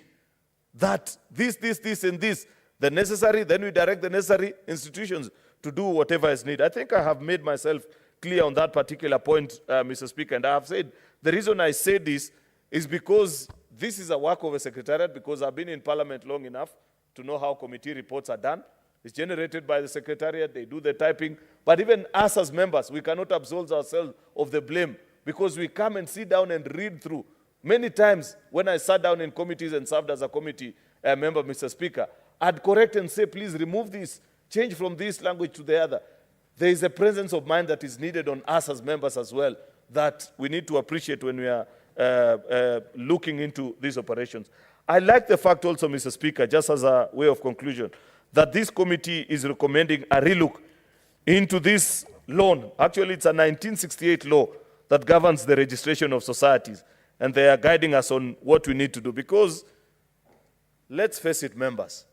that this, and this, the necessary, then we direct the necessary institutions to do whatever is needed. I think I have made myself clear on that particular point, Mr. Speaker, and I have said, the reason I say this is because this is a work of a secretariat, because I've been in Parliament long enough to know how committee reports are done. It's generated by the secretariat, they do the typing. But even us as members, we cannot absolve ourselves of the blame, because we come and sit down and read through. Many times when I sat down in committees and served as a committee member, Mr. Speaker, I'd correct and say, please remove this, change from this language to the other. There is a presence of mind that is needed on us as members as well, that we need to appreciate when we are looking into these operations. I like the fact also, Mr. Speaker, just as a way of conclusion, that this committee is recommending a relook into this loan. Actually, it's a 1968 law that governs the registration of societies, and they are guiding us on what we need to do. Because, let's face it, members,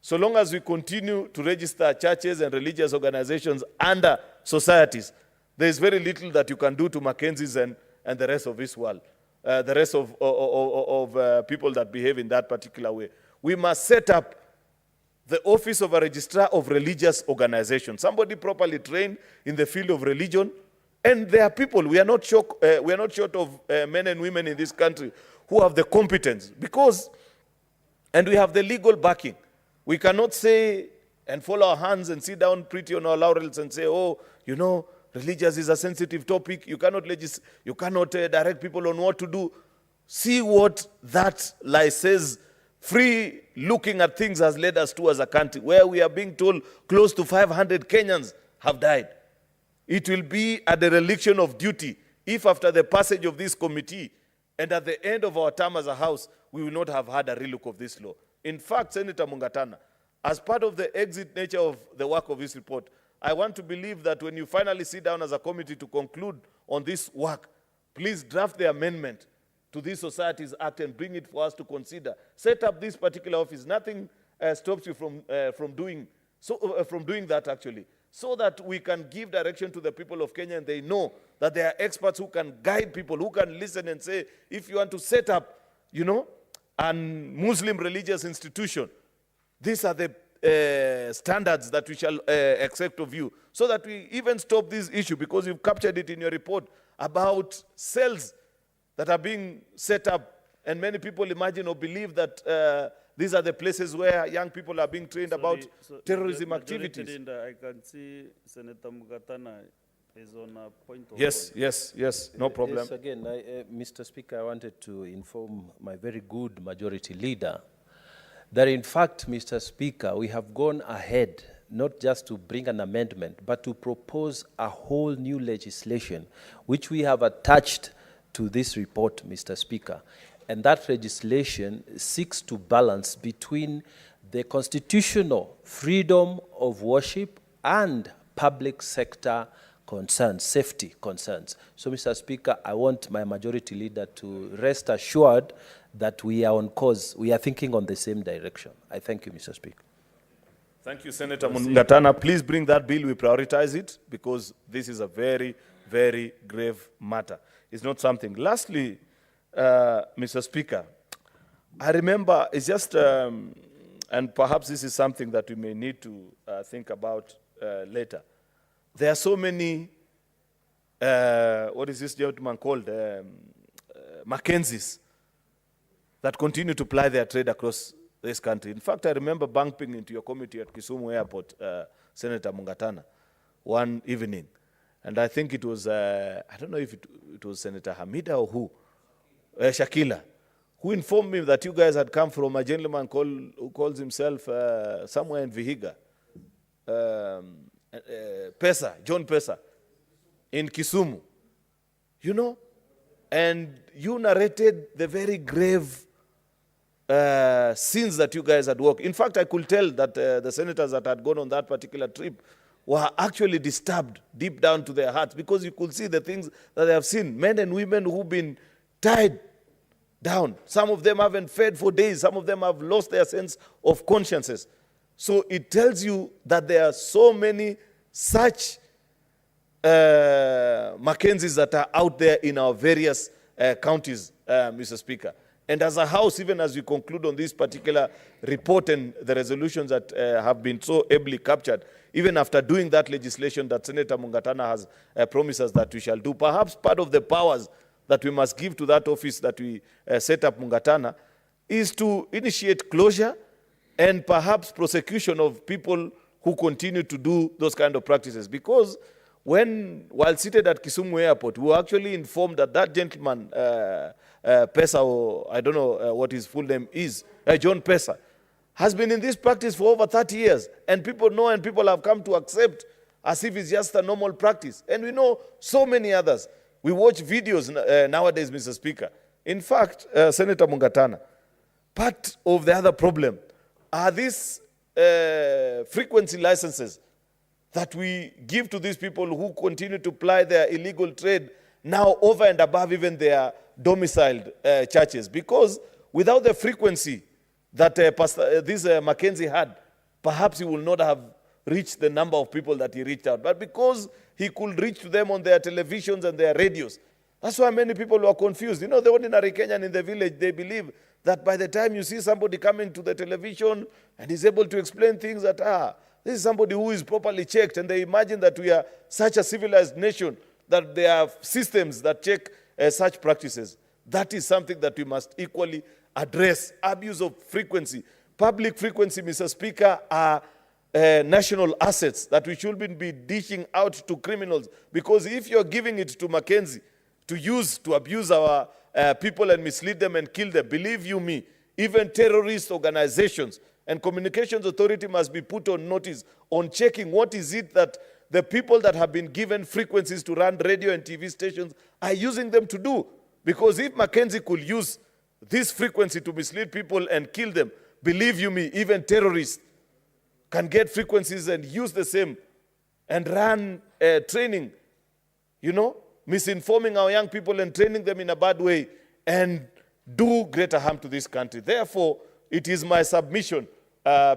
so long as we continue to register churches and religious organizations under societies, there is very little that you can do to Mackenzies and the rest of this world, the rest of people that behave in that particular way. We must set up the office of a registrar of religious organizations, somebody properly trained in the field of religion. And there are people, we are not short of men and women in this country who have the competence, and we have the legal backing. We cannot say and fold our hands and sit down pretty on our laurels and say, oh, you know, religious is a sensitive topic. You cannot direct people on what to do. See what that lie says. Free looking at things has led us to as a country, where we are being told close to 500 Kenyans have died. It will be a dereliction of duty if after the passage of this committee and at the end of our term as a House, we will not have had a relook of this law. In fact, Senator Mungatana, as part of the exit nature of the work of this report, I want to believe that when you finally sit down as a committee to conclude on this work, please draft the amendment to this Societies Act and bring it for us to consider. Set up this particular office. Nothing stops you from doing that, actually, so that we can give direction to the people of Kenya, and they know that there are experts who can guide people, who can listen and say, if you want to set up, you know, a Muslim religious institution, these are the standards that we shall accept of you, so that we even stop this issue, because you've captured it in your report about cells that are being set up, and many people imagine or believe that these are the places where young people are being trained about terrorism activities. I can see Senator Mungatana is on a point of Yes, no problem. Yes, again, Mr. Speaker, I wanted to inform my very good majority leader that in fact, Mr. Speaker, we have gone ahead not just to bring an amendment, but to propose a whole new legislation, which we have attached to this report, Mr. Speaker. And that legislation seeks to balance between the constitutional freedom of worship and public sector concerns, safety concerns. So, Mr. Speaker, I want my majority leader to rest assured that we are on course, we are thinking on the same direction. I thank you, Mr. Speaker. Thank you, Senator Mungatana. Please bring that bill, we prioritize it, because this is a very, very grave matter. It's not something. Lastly, Mr. Speaker, I remember, it's just, and perhaps this is something that we may need to think about later. There are so many, what is this gentleman called, Mackenzies, that continue to ply their trade across this country. In fact, I remember bumping into your committee at Kisumu Airport, Senator Mungatana, one evening. And I think it was, I don't know if it was Senator Hamida or who, Shakila, who informed me that you guys had come from a gentleman who calls himself somewhere in Vihiga, John Pesa, in Kisumu, you know, and you narrated the very grave sins that you guys had worked. In fact, I could tell that the senators that had gone on that particular trip were actually disturbed deep down to their hearts, because you could see the things that they have seen. Men and women who've been tied down. Some of them haven't fed for days. Some of them have lost their sense of consciences. So it tells you that there are so many such Mackenzies that are out there in our various counties, Mr. Speaker. And as a House, even as we conclude on this particular report and the resolutions that have been so ably captured, even after doing that legislation that Senator Mungatana has promised us that we shall do, perhaps part of the powers that we must give to that office that we set up Mungatana is to initiate closure and perhaps prosecution of people who continue to do those kind of practices. Because while seated at Kisumu Airport, we were actually informed that that gentleman, Pesa, or I don't know what his full name is, John Pesa, has been in this practice for over 30 years. And people know and people have come to accept as if it's just a normal practice. And we know so many others. We watch videos nowadays, Mr. Speaker. In fact, Senator Mungatana, part of the other problem are these frequency licenses that we give to these people who continue to ply their illegal trade now over and above even their domiciled churches. Because without the frequency that this Mackenzie had, perhaps he will not have reached the number of people that he reached out. But because he could reach to them on their televisions and their radios, that's why many people were confused. You know, the ordinary Kenyan in the village, they believe that by the time you see somebody coming to the television and is able to explain things that, this is somebody who is properly checked, and they imagine that we are such a civilized nation, that there are systems that check such practices. That is something that we must equally address. Abuse of frequency. Public frequency, Mr. Speaker, are national assets that we shouldn't be dishing out to criminals. Because if you're giving it to Mackenzie to use to abuse our people and mislead them and kill them, believe you me, even terrorist organizations and communications authority must be put on notice on checking what is it that the people that have been given frequencies to run radio and TV stations are using them to do. Because if Mackenzie could use this frequency to mislead people and kill them, believe you me, even terrorists can get frequencies and use the same and run training, you know, misinforming our young people and training them in a bad way and do greater harm to this country. Therefore, it is my submission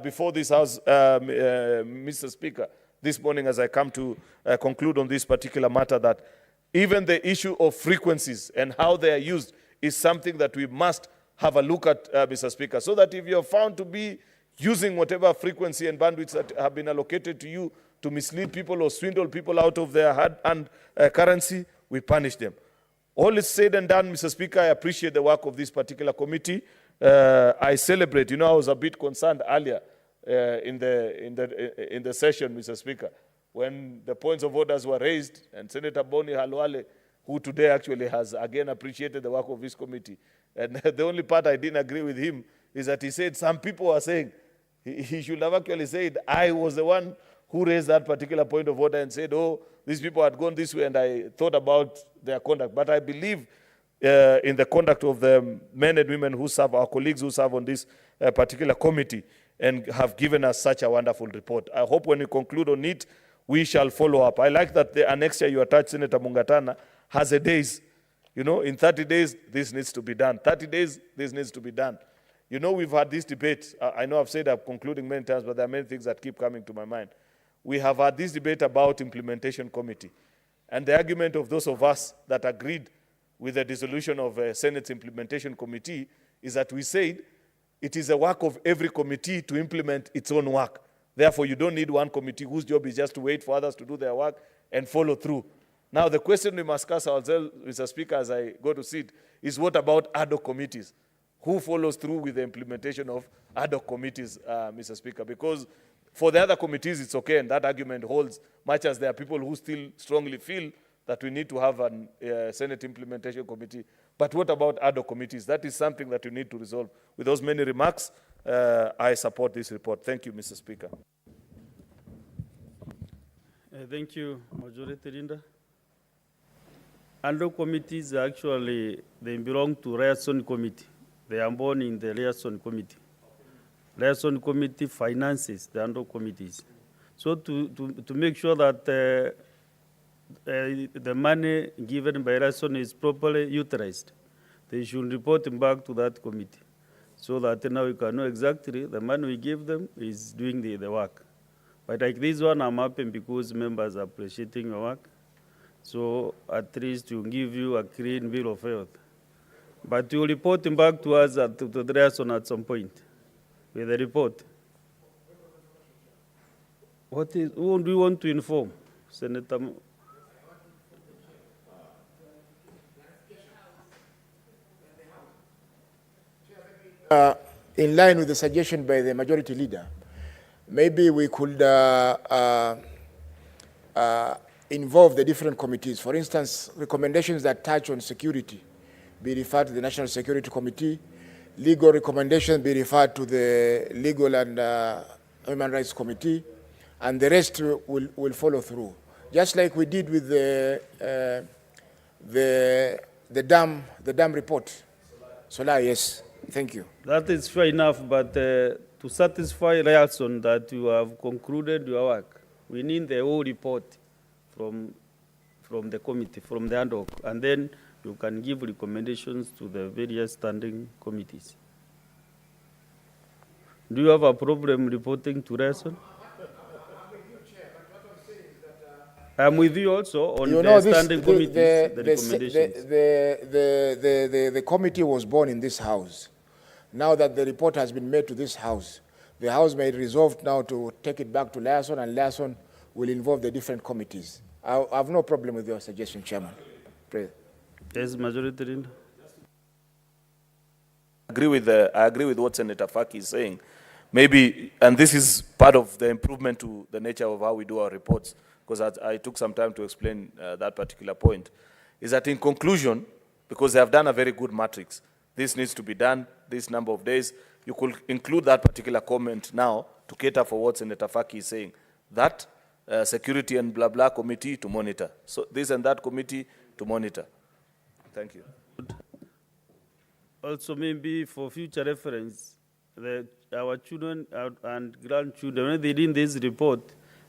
before this House, Mr. Speaker, this morning as I come to conclude on this particular matter, that even the issue of frequencies and how they are used is something that we must have a look at, Mr. Speaker, so that if you're found to be using whatever frequency and bandwidths that have been allocated to you to mislead people or swindle people out of their hard-earned currency, we punish them. All is said and done, Mr. Speaker, I appreciate the work of this particular committee. I celebrate. You know, I was a bit concerned earlier in the session, Mr. Speaker, when the points of orders were raised, and Senator Boni Halwale, who today actually has again appreciated the work of this committee. And the only part I didn't agree with him is that he said some people are saying, he should have actually said, I was the one who raised that particular point of order and said, oh, these people had gone this way, and I thought about their conduct. But I believe in the conduct of the men and women who serve, our colleagues who serve on this particular committee and have given us such a wonderful report. I hope when we conclude on it, we shall follow up. I like that the annexure you attached, Senator Mungatana, has a days. You know, in 30 days, this needs to be done. 30 days, this needs to be done. You know, we've had this debate. I know I've said I'm concluding many times, but there are many things that keep coming to my mind. We have had this debate about implementation committee. And the argument of those of us that agreed with the dissolution of Senate's implementation committee is that we said it is a work of every committee to implement its own work. Therefore, you don't need one committee whose job is just to wait for others to do their work and follow through. Now, the question we must ask ourselves, Mr. Speaker, as I go to sit, is what about ad hoc committees? Who follows through with the implementation of ad hoc committees, Mr. Speaker? Because for the other committees, it's okay, and that argument holds, much as there are people who still strongly feel that we need to have a Senate implementation committee. But what about ad hoc committees? That is something that we need to resolve. With those many remarks, I support this report. Thank you, Mr. Speaker. Thank you, Majority Leader. Ad hoc committees actually, they belong to liaison committee. They are born in the liaison committee. Liaison committee finances the ad hoc committees. So to make sure that the money given by liaison is properly utilized, they should report back to that committee, so that now we can know exactly the money we give them is doing the work. But like this one, I'm happy because members are appreciating your work. So at least to give you a clean bill of health. But you report back to us to the liaison at some point with a report. Who do you want to inform, Senator? In line with the suggestion by the majority leader, maybe we could involve the different committees. For instance, recommendations that touch on security be referred to the National Security Committee. Legal recommendations be referred to the Legal and Human Rights Committee, and the rest will follow through. Just like we did with the dam report. Solar, yes. Thank you. That is fair enough, but to satisfy Reaction that you have concluded your work, we need the whole report from the committee, from the ad hoc, and then you can give recommendations to the various standing committees. Do you have a problem reporting to Reaction? I'm with you also on the standing committees, the recommendations. The committee was born in this house. Now that the report has been made to this house, the house may resolve now to take it back to Liaison, and Liaison will involve the different committees. I have no problem with your suggestion, Chairman. Pray. Yes, Majority Leader. I agree with what Senator Faki is saying. Maybe, and this is part of the improvement to the nature of how we do our reports, because I took some time to explain that particular point, is that in conclusion, because they have done a very good matrix, this needs to be done this number of days, you could include that particular comment now to cater for what Senator Faki is saying. That security and blah blah committee to monitor. So this and that committee to monitor. Thank you. Also, maybe for future reference, our children and grandchildren, when they read this report,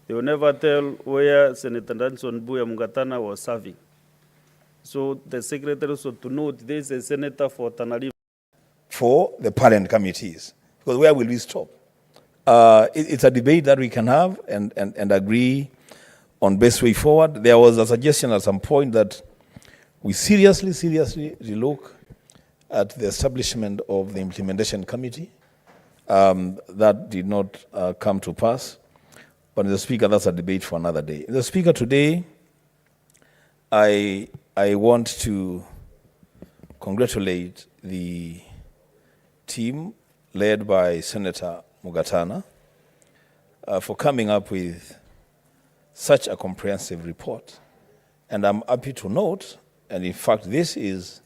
they will never tell where Senator Danson Buya Mugatana was serving. So the secretary also to note there is a senator for Tana River. For the parent committees, because where will we stop? It's a debate that we can have and agree on best way forward. There was a suggestion at some point that we seriously relook at the establishment of the implementation committee. That did not come to pass. But Mr. Speaker, that's a debate for another day. Mr. Speaker, today I want to congratulate the team led by Senator Mugatana for coming up with such a comprehensive report. And I'm happy to note, and in fact this is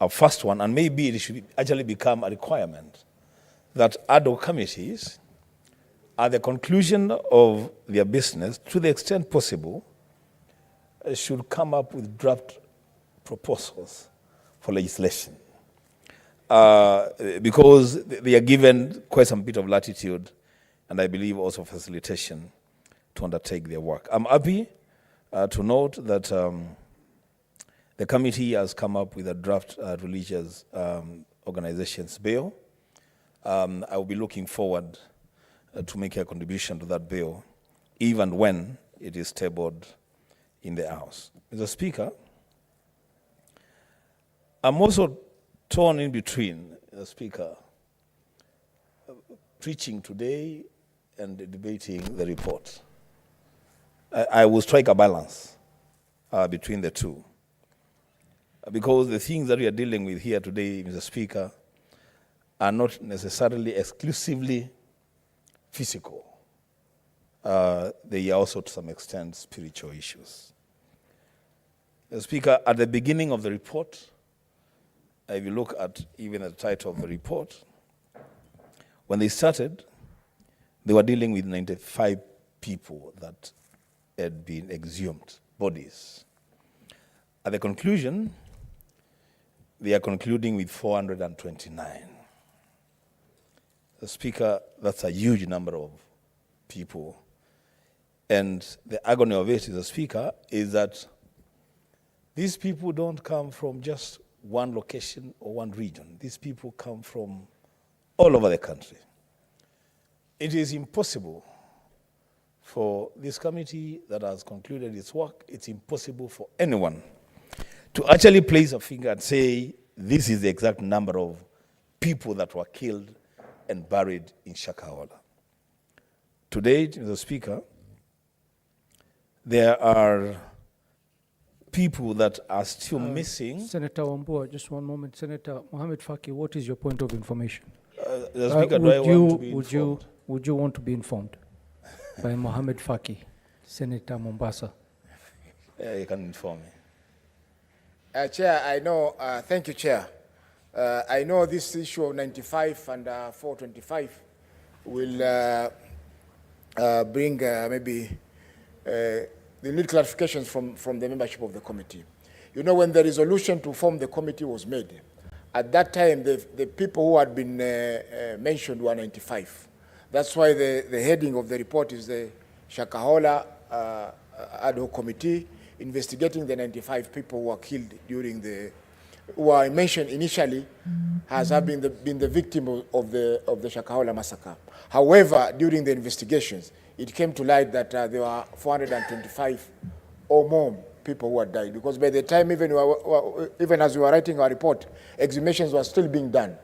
our first one, and maybe it should actually become a requirement, that ad hoc committees, at the conclusion of their business, to the extent possible, should come up with draft proposals for legislation. Because they are given quite some bit of latitude, and I believe also facilitation to undertake their work. I'm happy to note that the committee has come up with a draft religious organizations bill. I will be looking forward to make a contribution to that bill, even when it is tabled in the House. Mr. Speaker, I'm also torn in between, Mr. Speaker, preaching today and debating the report. I will strike a balance between the two. Because the things that we are dealing with here today, Mr. Speaker, are not necessarily exclusively physical. They are also, to some extent, spiritual issues. Mr. Speaker, at the beginning of the report, if you look at even the title of the report, when they started, they were dealing with 95 people that had been exhumed, bodies. At the conclusion, they are concluding with 429. The Speaker, that's a huge number of people. And the agony of it, the Speaker, is that these people don't come from just one location or one region. These people come from all over the country. It is impossible for this committee that has concluded its work, it's impossible for anyone to actually place a finger and say, this is the exact number of people that were killed and buried in Shakahola. Today, Mr. Speaker, there are people that are still missing. Senator Wambua, just one moment. Senator Mohamed Faki, what is your point of information? The Speaker, do I want to be informed? Would you want to be informed by Mohamed Faki, Senator Mombasa? Yeah, you can inform me. Chair, I know, thank you, Chair. I know this issue of 95 and 425 will bring maybe they need clarifications from the membership of the committee. You know, when the resolution to form the committee was made, at that time, the people who had been mentioned were 95. That's why the heading of the report is the Shakahola ad hoc committee investigating the 95 people who were killed during who were mentioned initially as having been the victim of the Shakahola massacre. However, during the investigations, it came to light that there were 425 or more people who had died, because by the time even as we were writing our report, exhumations were still being done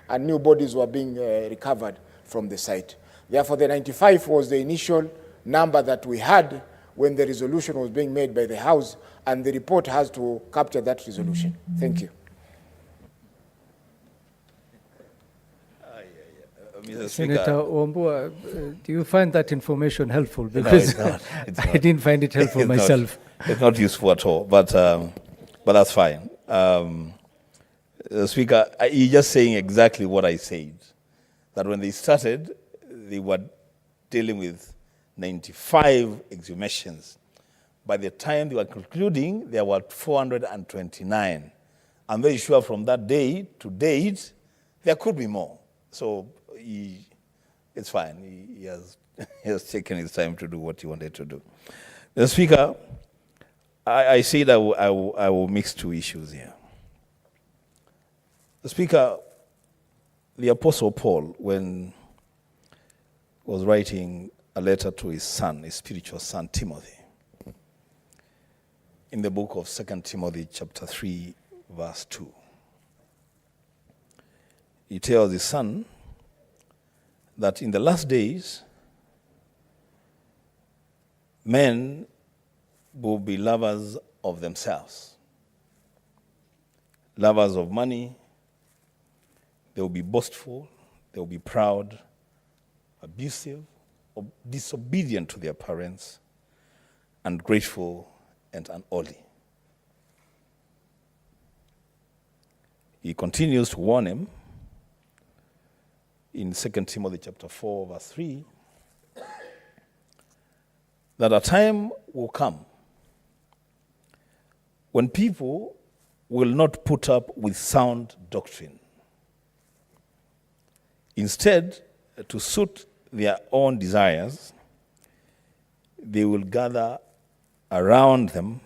and new bodies were being recovered from the site. Therefore, the 95 was the initial number that we had when the resolution was being made by the House, and the report has to capture that resolution. Thank you. Mr. Senator Speaker, Wambua, do you find that information helpful? Because no, it's not. It's I not. didn't find it helpful It's not. myself. It's not useful at all, but that's fine. Speaker, you're just saying exactly what I said, that when they started, they were dealing with 95 exhumations. By the time they were concluding, there were 429. I'm very sure from that day to date, there could be more. So it's fine. He has taken his time to do what he wanted to do. The Speaker, I said I will mix two issues here. The Speaker, the Apostle Paul, when he was writing a letter to his son, his spiritual son, Timothy, in the book of 2 Timothy chapter 3, verse 2, he tells his son that in the last days, men will be lovers of themselves, lovers of money. They will be boastful, they will be proud, abusive, disobedient to their parents, ungrateful and unholy. He continues to warn him in 2 Timothy chapter 4, verse 3, that a time will come when people will not put up with sound doctrine. Instead, to suit their own desires, they will gather around them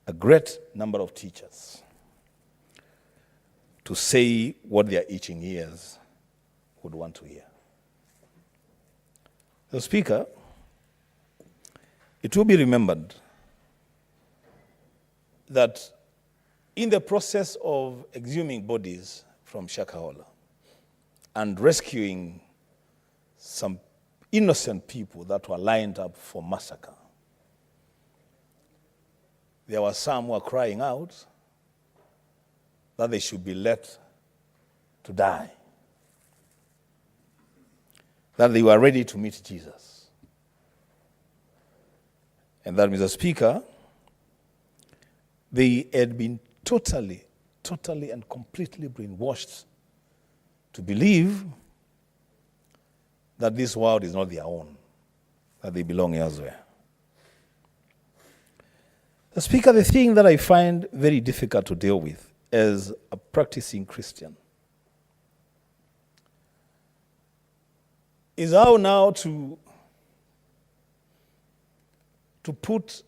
a great number of teachers to say what their itching ears would want to hear. The Speaker, it will be remembered that in the process of exhuming bodies from Shakahola and rescuing some innocent people that were lined up for massacre, there were some who were crying out that they should be let to die, that they were ready to meet Jesus. And that, Mr. Speaker, they had been totally and completely brainwashed to believe that this world is not their own, that they belong elsewhere. The Speaker, the thing that I find very difficult to deal with as a practicing Christian is how now to put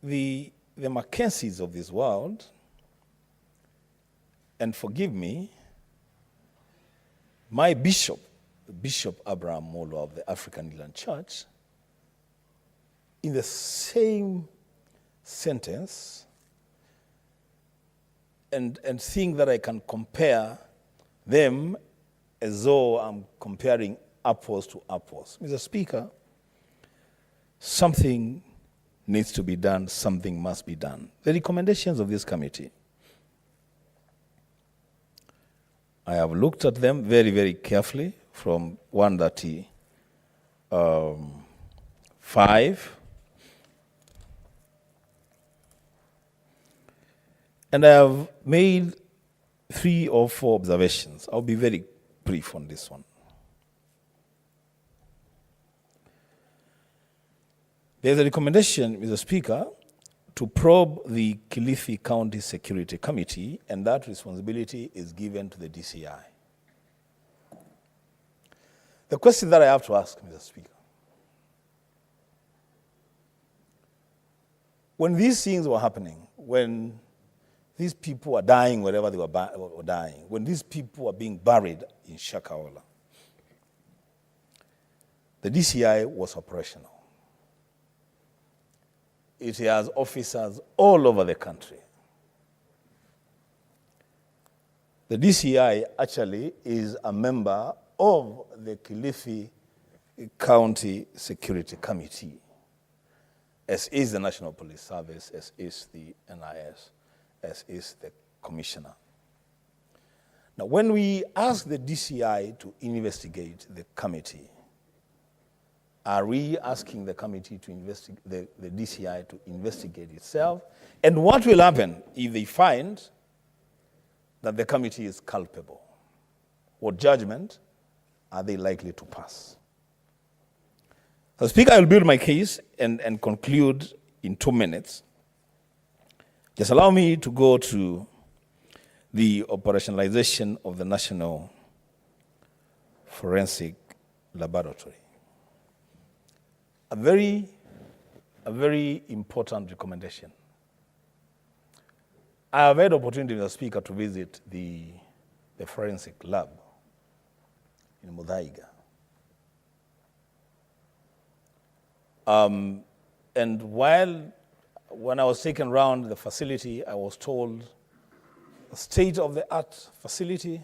the Mackenzies of this world, and forgive me, my bishop, Bishop Abraham Molo of the African Inland Church, in the same sentence, and think that I can compare them as though I'm comparing apples to apples. Mr. Speaker, something needs to be done, something must be done. The recommendations of this committee, I have looked at them very, very carefully from 135. And I have made 3 or 4 observations. I'll be very brief on this one. There's a recommendation, Mr. Speaker, to probe the Kilifi County Security Committee, and that responsibility is given to the DCI. The question that I have to ask, Mr. Speaker, when these things were happening, when these people were dying wherever they were dying, when these people were being buried in Shakahola, the DCI was operational. It has officers all over the country. The DCI actually is a member of the Kilifi County Security Committee, as is the National Police Service, as is the NIS, as is the Commissioner. Now, when we ask the DCI to investigate the committee, are we asking the committee to investigate, the DCI to investigate itself? And what will happen if they find that the committee is culpable? What judgment are they likely to pass? So, Speaker, I will build my case and conclude in 2 minutes. Just allow me to go to the operationalization of the National Forensic Laboratory. A very important recommendation. I have had the opportunity, Mr. Speaker, to visit the forensic lab in Mutaiga. And when I was taken around the facility, I was told a state-of-the-art facility,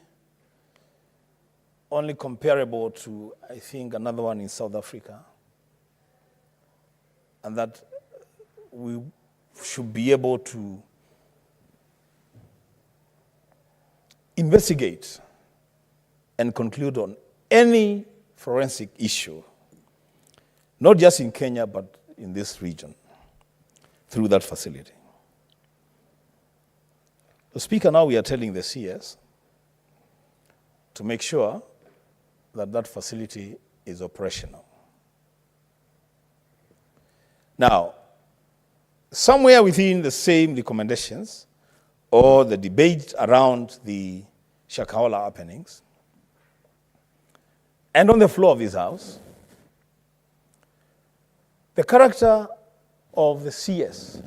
only comparable to, I think, another one in South Africa, and that we should be able to investigate and conclude on any forensic issue, not just in Kenya, but in this region, through that facility. The Speaker, now we are telling the CS to make sure that that facility is operational. Now, somewhere within the same recommendations or the debate around the Shakahola happenings, and on the floor of this House, the character of the CS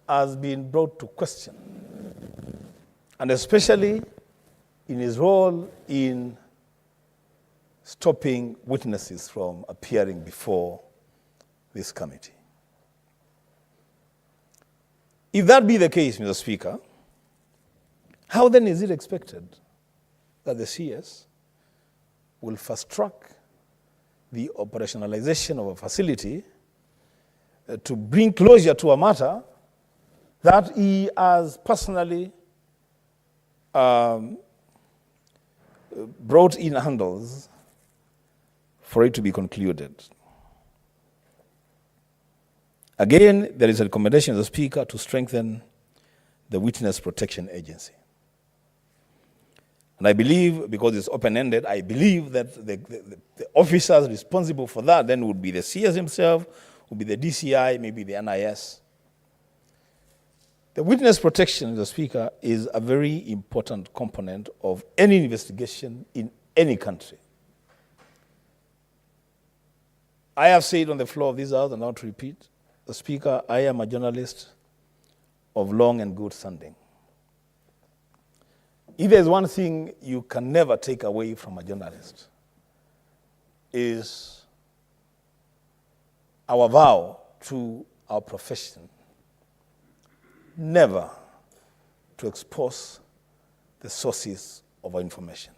has been brought to question, and especially in his role in stopping witnesses from appearing before this committee. If that be the case, Mr. Speaker, how then is it expected that the CS will fast-track the operationalization of a facility to bring closure to a matter that he has personally brought in handles for it to be concluded? Again, there is a recommendation of the Speaker to strengthen the Witness Protection Agency. And I believe, because it's open-ended, I believe that the officers responsible for that then would be the CS himself, would be the DCI, maybe the NIS. The witness protection, Mr. Speaker, is a very important component of any investigation in any country. I have said on the floor of this House, and I want to repeat, the Speaker, I am a journalist of long and good standing. If there's one thing you can never take away from a journalist, is our vow to our profession never to expose the sources of our information.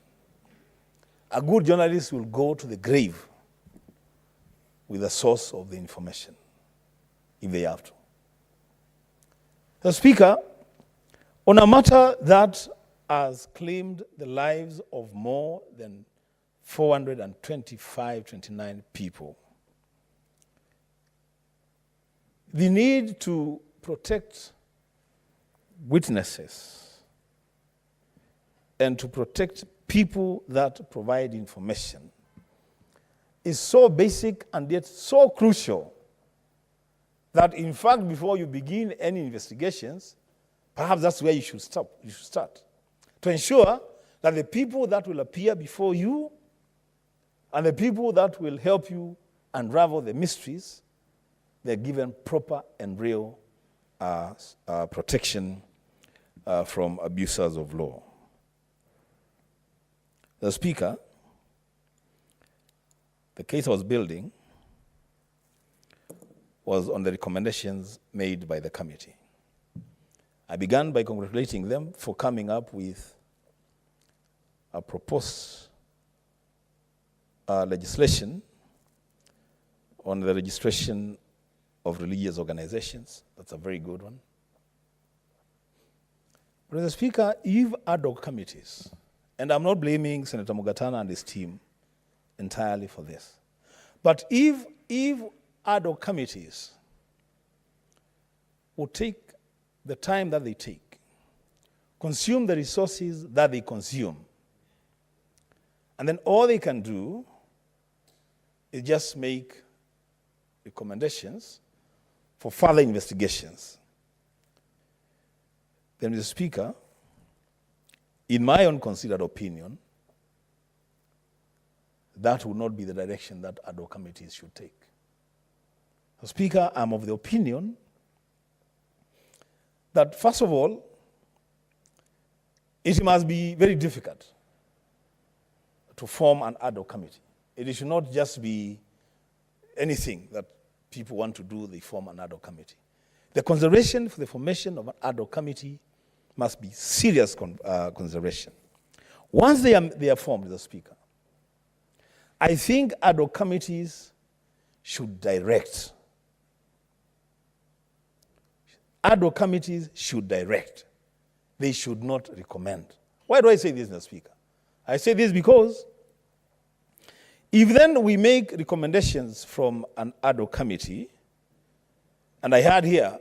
A good journalist will go to the grave with the source of the information. if they have to. The Speaker, on a matter that has claimed the lives of more than 29 people, the need to protect witnesses and to protect people that provide information is so basic and yet so crucial that, in fact, before you begin any investigations, perhaps that's where you should stop. You should start to ensure that the people that will appear before you and the people that will help you unravel the mysteries, they're given proper and real protection from abusers of law. The Speaker, the case I was building was on the recommendations made by the committee. I began by congratulating them for coming up with a proposed legislation on the registration of religious organizations. That's a very good one. But Mr. Speaker, you've ad hoc committees, and I'm not blaming Senator Mugatana and his team entirely for this. But if ad hoc committees would take the time that they take, consume the resources that they consume, and then all they can do is just make recommendations for further investigations, then, Mr. Speaker, in my own considered opinion, that would not be the direction that ad hoc committees should take. So, Speaker, I'm of the opinion that, first of all, it must be very difficult to form an ad hoc committee. It should not just be anything that people want to do, they form an ad hoc committee. The consideration for the formation of an ad hoc committee must be serious consideration. Once they are formed, Mr. Speaker, I think ad hoc committees should direct. Ad hoc committees should direct. They should not recommend. Why do I say this, Mr. Speaker? I say this because if then we make recommendations from an ad hoc committee, and I had here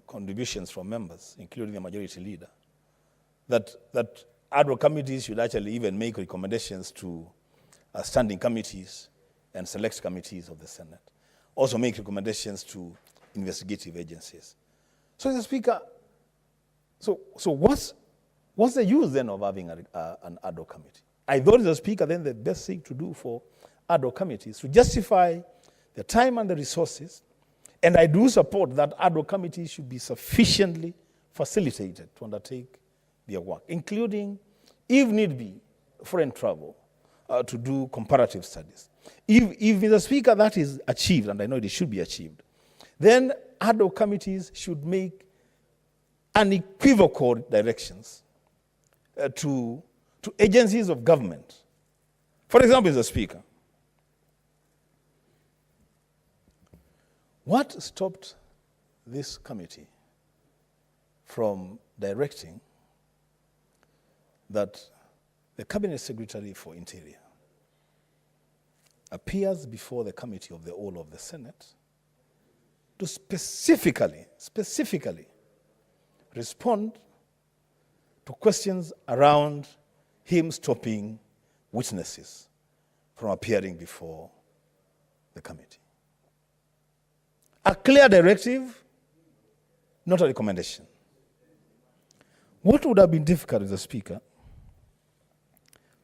contributions from members, including the majority leader, that ad hoc committees should actually even make recommendations to standing committees and select committees of the Senate. Also make recommendations to investigative agencies. So, Mr. Speaker, so what's the use then of having an ad hoc committee? I thought, Mr. Speaker, then the best thing to do for ad hoc committees to justify the time and the resources, and I do support that ad hoc committees should be sufficiently facilitated to undertake their work, including, if need be, foreign travel, to do comparative studies. If, Mr. Speaker, that is achieved, and I know it should be achieved, then ad hoc committees should make unequivocal directions to agencies of government. For example, Mr. Speaker, what stopped this committee from directing that the Cabinet Secretary for Interior appears before the Committee of the Whole of the Senate to specifically respond to questions around him stopping witnesses from appearing before the committee? A clear directive, not a recommendation. What would have been difficult, Mr. Speaker,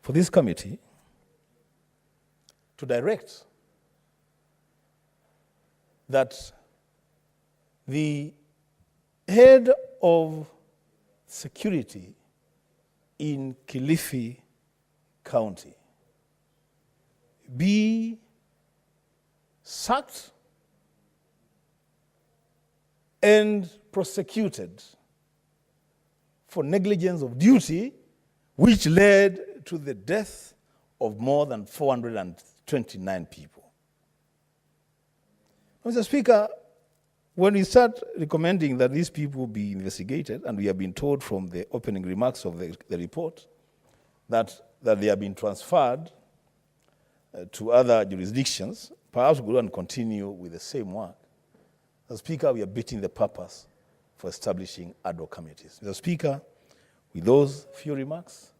for this committee to direct that the head of security in Kilifi County be sacked and prosecuted for negligence of duty, which led to the death of more than 429 people. Mr. Speaker, when we start recommending that these people be investigated, and we have been told from the opening remarks of the report that they have been transferred to other jurisdictions, perhaps we will continue with the same work. Mr. Speaker, we are beating the purpose for establishing ad hoc committees. Mr. Speaker, with those few remarks,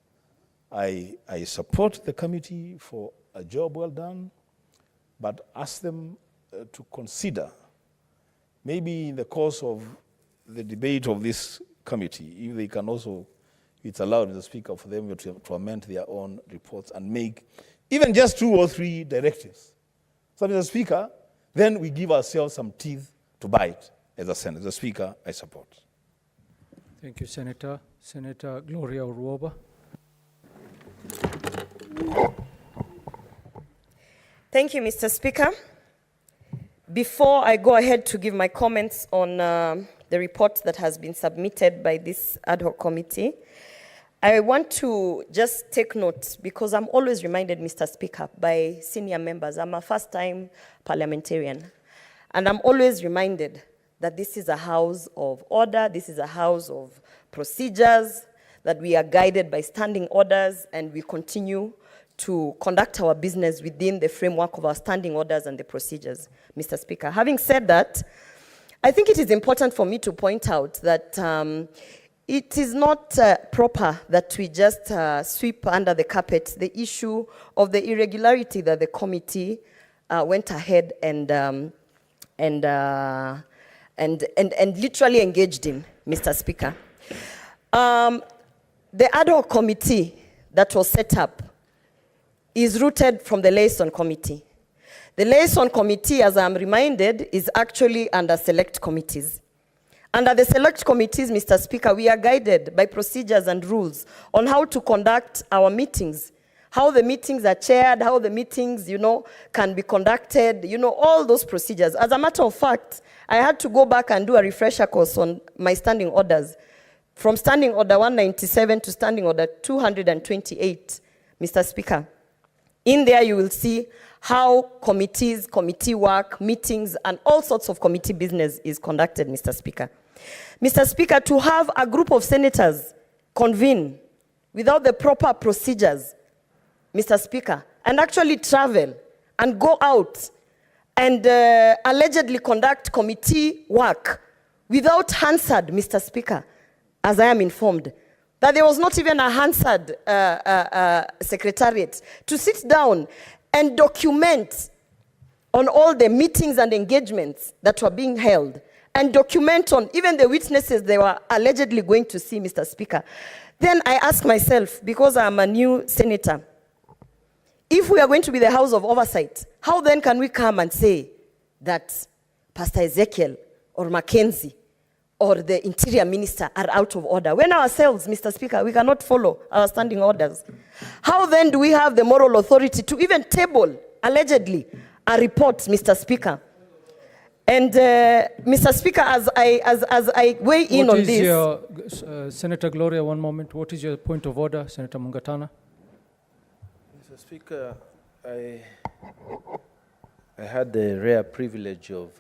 I support the committee for a job well done, but ask them to consider, maybe in the course of the debate of this committee, if they can also, it's allowed, Mr. Speaker, for them to amend their own reports and make even just 2 or 3 directives. So, Mr. Speaker, then we give ourselves some teeth to bite as a Senate. Mr. Speaker, I support. Thank you, Senator. Senator Gloria Uruoba. Thank you, Mr. Speaker. Before I go ahead to give my comments on the report that has been submitted by this ad hoc committee, I want to just take note, because I'm always reminded, Mr. Speaker, by senior members. I'm a first-time parliamentarian, and I'm always reminded that this is a house of order, this is a house of procedures, that we are guided by standing orders, and we continue to conduct our business within the framework of our standing orders and the procedures, Mr. Speaker. Having said that, I think it is important for me to point out that it is not proper that we just sweep under the carpet the issue of the irregularity that the committee went ahead and literally engaged in, Mr. Speaker. The ad hoc committee that was set up is rooted from the liaison committee. The liaison committee, as I'm reminded, is actually under select committees. Under the select committees, Mr. Speaker, we are guided by procedures and rules on how to conduct our meetings, how the meetings are chaired, how the meetings, can be conducted, all those procedures. As a matter of fact, I had to go back and do a refresher course on my standing orders, from Standing Order 197 to Standing Order 228, Mr. Speaker. In there, you will see how committees, committee work, meetings, and all sorts of committee business is conducted, Mr. Speaker. Mr. Speaker, to have a group of senators convene without the proper procedures, Mr. Speaker, and actually travel and go out and allegedly conduct committee work without Hansard, Mr. Speaker, as I am informed, that there was not even a Hansard secretariat to sit down and document on all the meetings and engagements that were being held, and document on even the witnesses they were allegedly going to see, Mr. Speaker. Then I ask myself, because I'm a new senator, if we are going to be the House of Oversight, how then can we come and say that Pastor Ezekiel or Mackenzie or the Interior Minister are out of order, when ourselves, Mr. Speaker, we cannot follow our standing orders? How then do we have the moral authority to even table, allegedly, a report, Mr. Speaker? And Mr. Speaker, as I weigh in on this... Senator Gloria, one moment. What is your point of order, Senator Mungatana? Mr. Speaker, I had the rare privilege of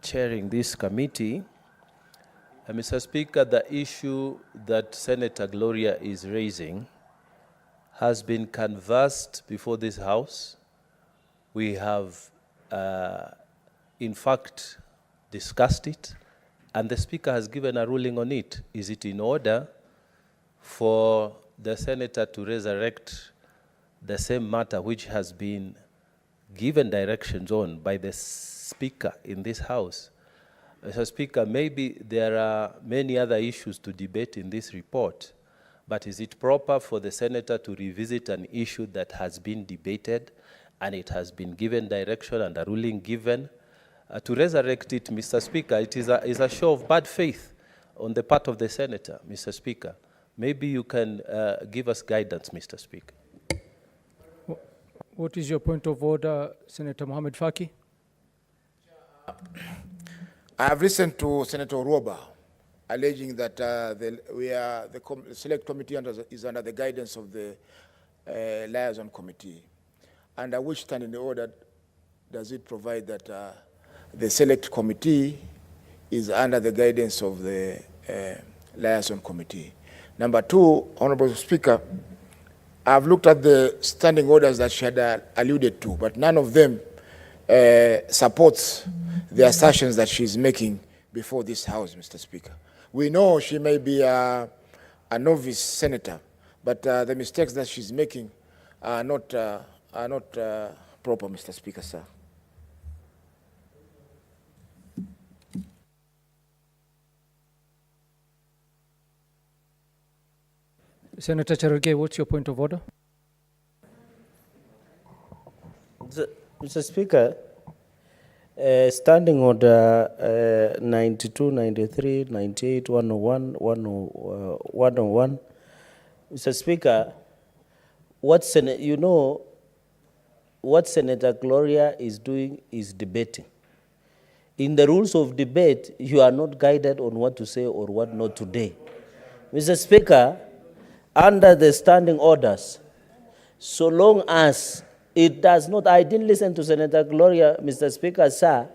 chairing this committee. Mr. Speaker, the issue that Senator Gloria is raising has been canvassed before this House. We have, in fact, discussed it, and the Speaker has given a ruling on it. Is it in order for the Senator to resurrect the same matter which has been given directions on by the Speaker in this House? Mr. Speaker, maybe there are many other issues to debate in this report, but is it proper for the Senator to revisit an issue that has been debated and it has been given direction and a ruling given? To resurrect it, Mr. Speaker, it is a show of bad faith on the part of the Senator, Mr. Speaker. Maybe you can give us guidance, Mr. Speaker. What is your point of order, Senator Mohamed Faki? I have listened to Senator Uruoba alleging that the select committee is under the guidance of the liaison committee. Under which standing order does it provide that the select committee is under the guidance of the liaison committee. Number two, Honorable Speaker, I've looked at the standing orders that she had alluded to, but none of them supports the assertions that she's making before this House, Mr. Speaker. We know she may be a novice senator, but the mistakes that she's making are not proper, Mr. Speaker, sir. Senator Cherargei, what's your point of order? Mr. Speaker, Standing Order 92, 93, 98, 101, 101. Mr. Speaker, what Senator Gloria is doing is debating. In the rules of debate, you are not guided on what to say or what not today. Mr. Speaker, under the standing orders, so long as it does not, I didn't listen to Senator Gloria, Mr. Speaker, sir,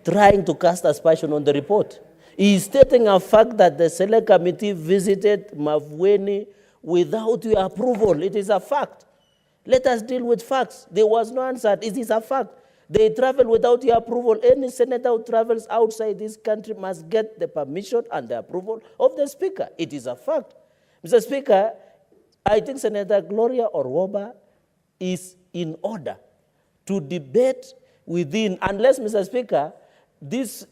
trying to cast aspersion on the report. He is stating a fact that the select committee visited Makwiny without your approval. It is a fact. Let us deal with facts. There was no answer. It is a fact. They travel without your approval. Any senator who travels outside this country must get the permission and the approval of the Speaker. It is a fact. Mr. Speaker, I think Senator Gloria Orwoba is in order to debate within, unless, Mr. Speaker, these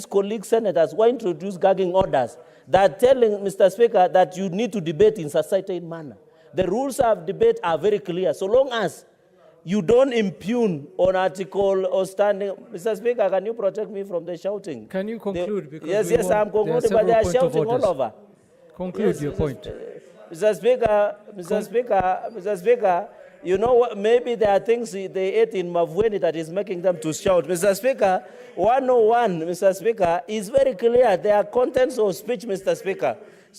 colleague senators will introduce gagging orders that telling, Mr. Speaker, that you need to debate in a certain manner. The rules of debate are very clear. So long as you don't impugn on article or standing, Mr. Speaker, can you protect me from the shouting? Can you conclude? Because yes, I'm concluding, but they are shouting all over. Conclude your point. Mr. Speaker, you know what? Maybe there are things they ate in Makwiny that is making them to shout. Mr. Speaker, 101, Mr. Speaker, is very clear. There are contents of speech, Mr. Speaker.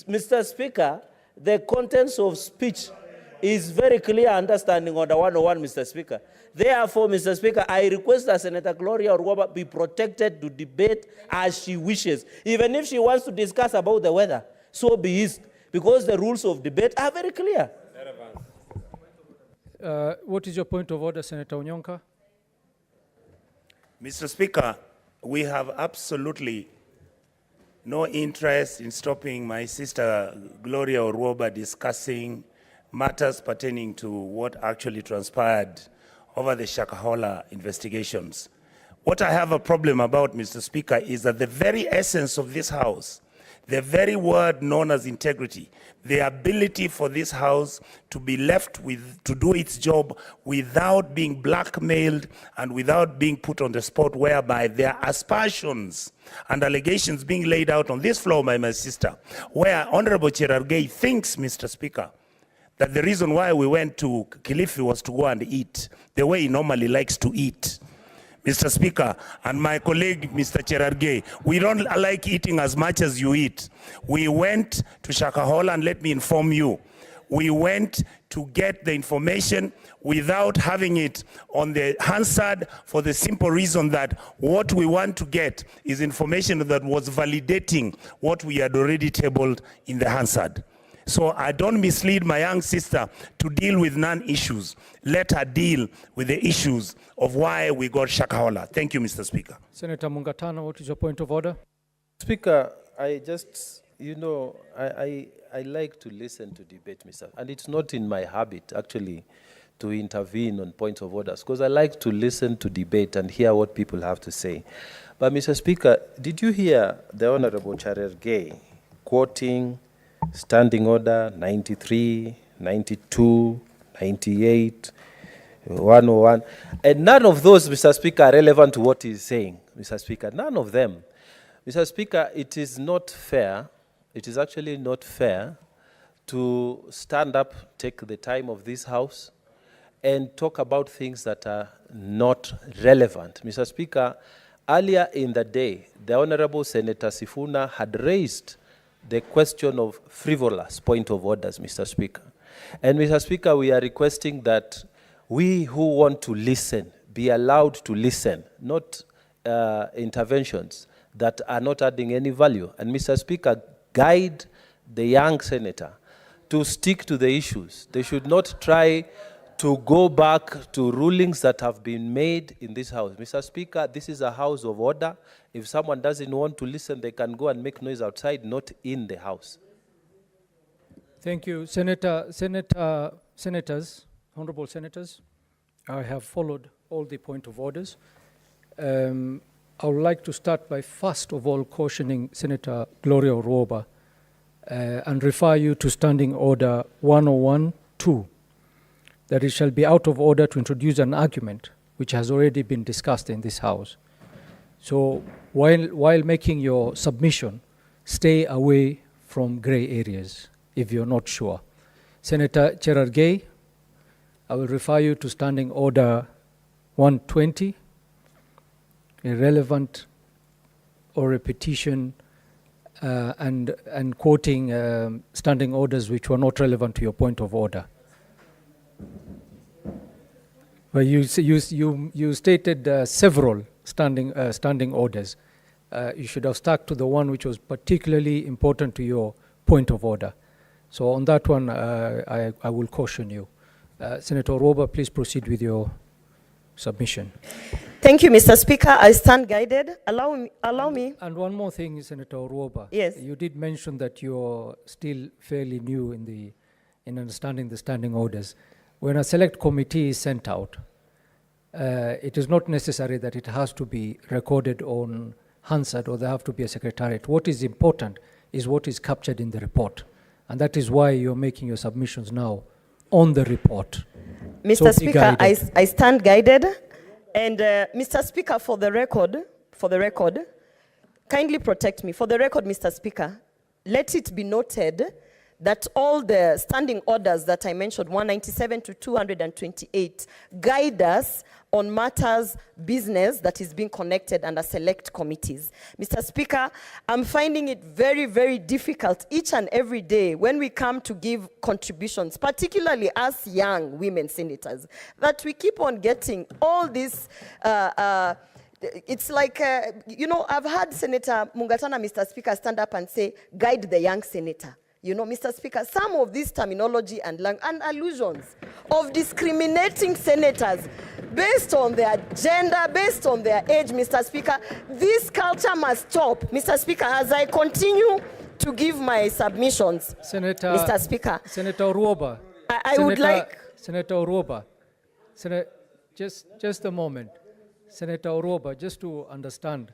Mr. Speaker, the contents of speech is very clear understanding on the 101, Mr. Speaker. Therefore, Mr. Speaker, I request that Senator Gloria Orwoba be protected to debate as she wishes. Even if she wants to discuss about the weather, so be it, because the rules of debate are very clear. What is your point of order, Senator Onyonka? Mr. Speaker, we have absolutely no interest in stopping my sister Gloria Orwoba discussing matters pertaining to what actually transpired over the Shakahola investigations. What I have a problem about, Mr. Speaker, is that the very essence of this House, the very word known as integrity, the ability for this House to be left to do its job without being blackmailed and without being put on the spot, whereby there are aspersions and allegations being laid out on this floor by my sister, where Honorable Cherargei thinks, Mr. Speaker, that the reason why we went to Kilifi was to go and eat, the way he normally likes to eat. Mr. Speaker, and my colleague, Mr. Cherargei, we don't like eating as much as you eat. We went to Shakahola, and let me inform you, we went to get the information without having it on the Hansard for the simple reason that what we want to get is information that was validating what we had already tabled in the Hansard. So I don't mislead my young sister to deal with non-issues. Let her deal with the issues of why we got Shakahola. Thank you, Mr. Speaker. Senator Mungatana, what is your point of order? Speaker, I just, I like to listen to debate, Mr. And it's not in my habit, actually, to intervene on points of orders, because I like to listen to debate and hear what people have to say. But, Mr. Speaker, did you hear the Honorable Cherargei quoting Standing Order 93, 92, 98, 101. And none of those, Mr. Speaker, are relevant to what he's saying, Mr. Speaker. None of them. Mr. Speaker, it is not fair. It is actually not fair to stand up, take the time of this House, and talk about things that are not relevant. Mr. Speaker, earlier in the day, the Honorable Senator Sifuna had raised the question of frivolous point of orders, Mr. Speaker. And, Mr. Speaker, we are requesting that we who want to listen be allowed to listen, not interventions that are not adding any value. And Mr. Speaker, guide the young senator to stick to the issues. They should not try to go back to rulings that have been made in this house. Mr. Speaker, this is a house of order. If someone doesn't want to listen, they can go and make noise outside, not in the house. Thank you, senators, honorable senators. I have followed all the point of orders. I would like to start by first of all cautioning Senator Gloria Uruoba and refer you to Standing Order 101-2, that it shall be out of order to introduce an argument which has already been discussed in this House. So while making your submission, stay away from gray areas if you're not sure. Senator Cherargei, I will refer you to Standing Order 120, irrelevant or repetition and quoting standing orders which were not relevant to your point of order. Well, you stated several standing orders. You should have stuck to the one which was particularly important to your point of order. So on that one, I will caution you. Senator Uruoba, please proceed with your submission. Thank you, Mr. Speaker. I stand guided. Allow me. And one more thing, Senator Uruoba. Yes. You did mention that you're still fairly new in understanding the standing orders. When a select committee is sent out, it is not necessary that it has to be recorded on Hansard or there have to be a secretariat. What is important is what is captured in the report. And that is why you're making your submissions now on the report. Mr. Speaker, I stand guided. And Mr. Speaker, for the record, kindly protect me. For the record, Mr. Speaker, let it be noted that all the standing orders that I mentioned, 197 to 228, guide us on matters business that is being connected under select committees. Mr. Speaker, I'm finding it very, very difficult each and every day when we come to give contributions, particularly as young women senators, that we keep on getting all this it's like, I've heard Senator Mungatana, Mr. Speaker, stand up and say, guide the young senator. Mr. Speaker, some of this terminology and allusions of discriminating senators based on their gender, based on their age, Mr. Speaker, this culture must stop. Mr. Speaker, as I continue to give my submissions, Mr. Speaker. Senator Uruoba. I would like... Senator Uruoba, just a moment. Senator Uruoba, just to understand,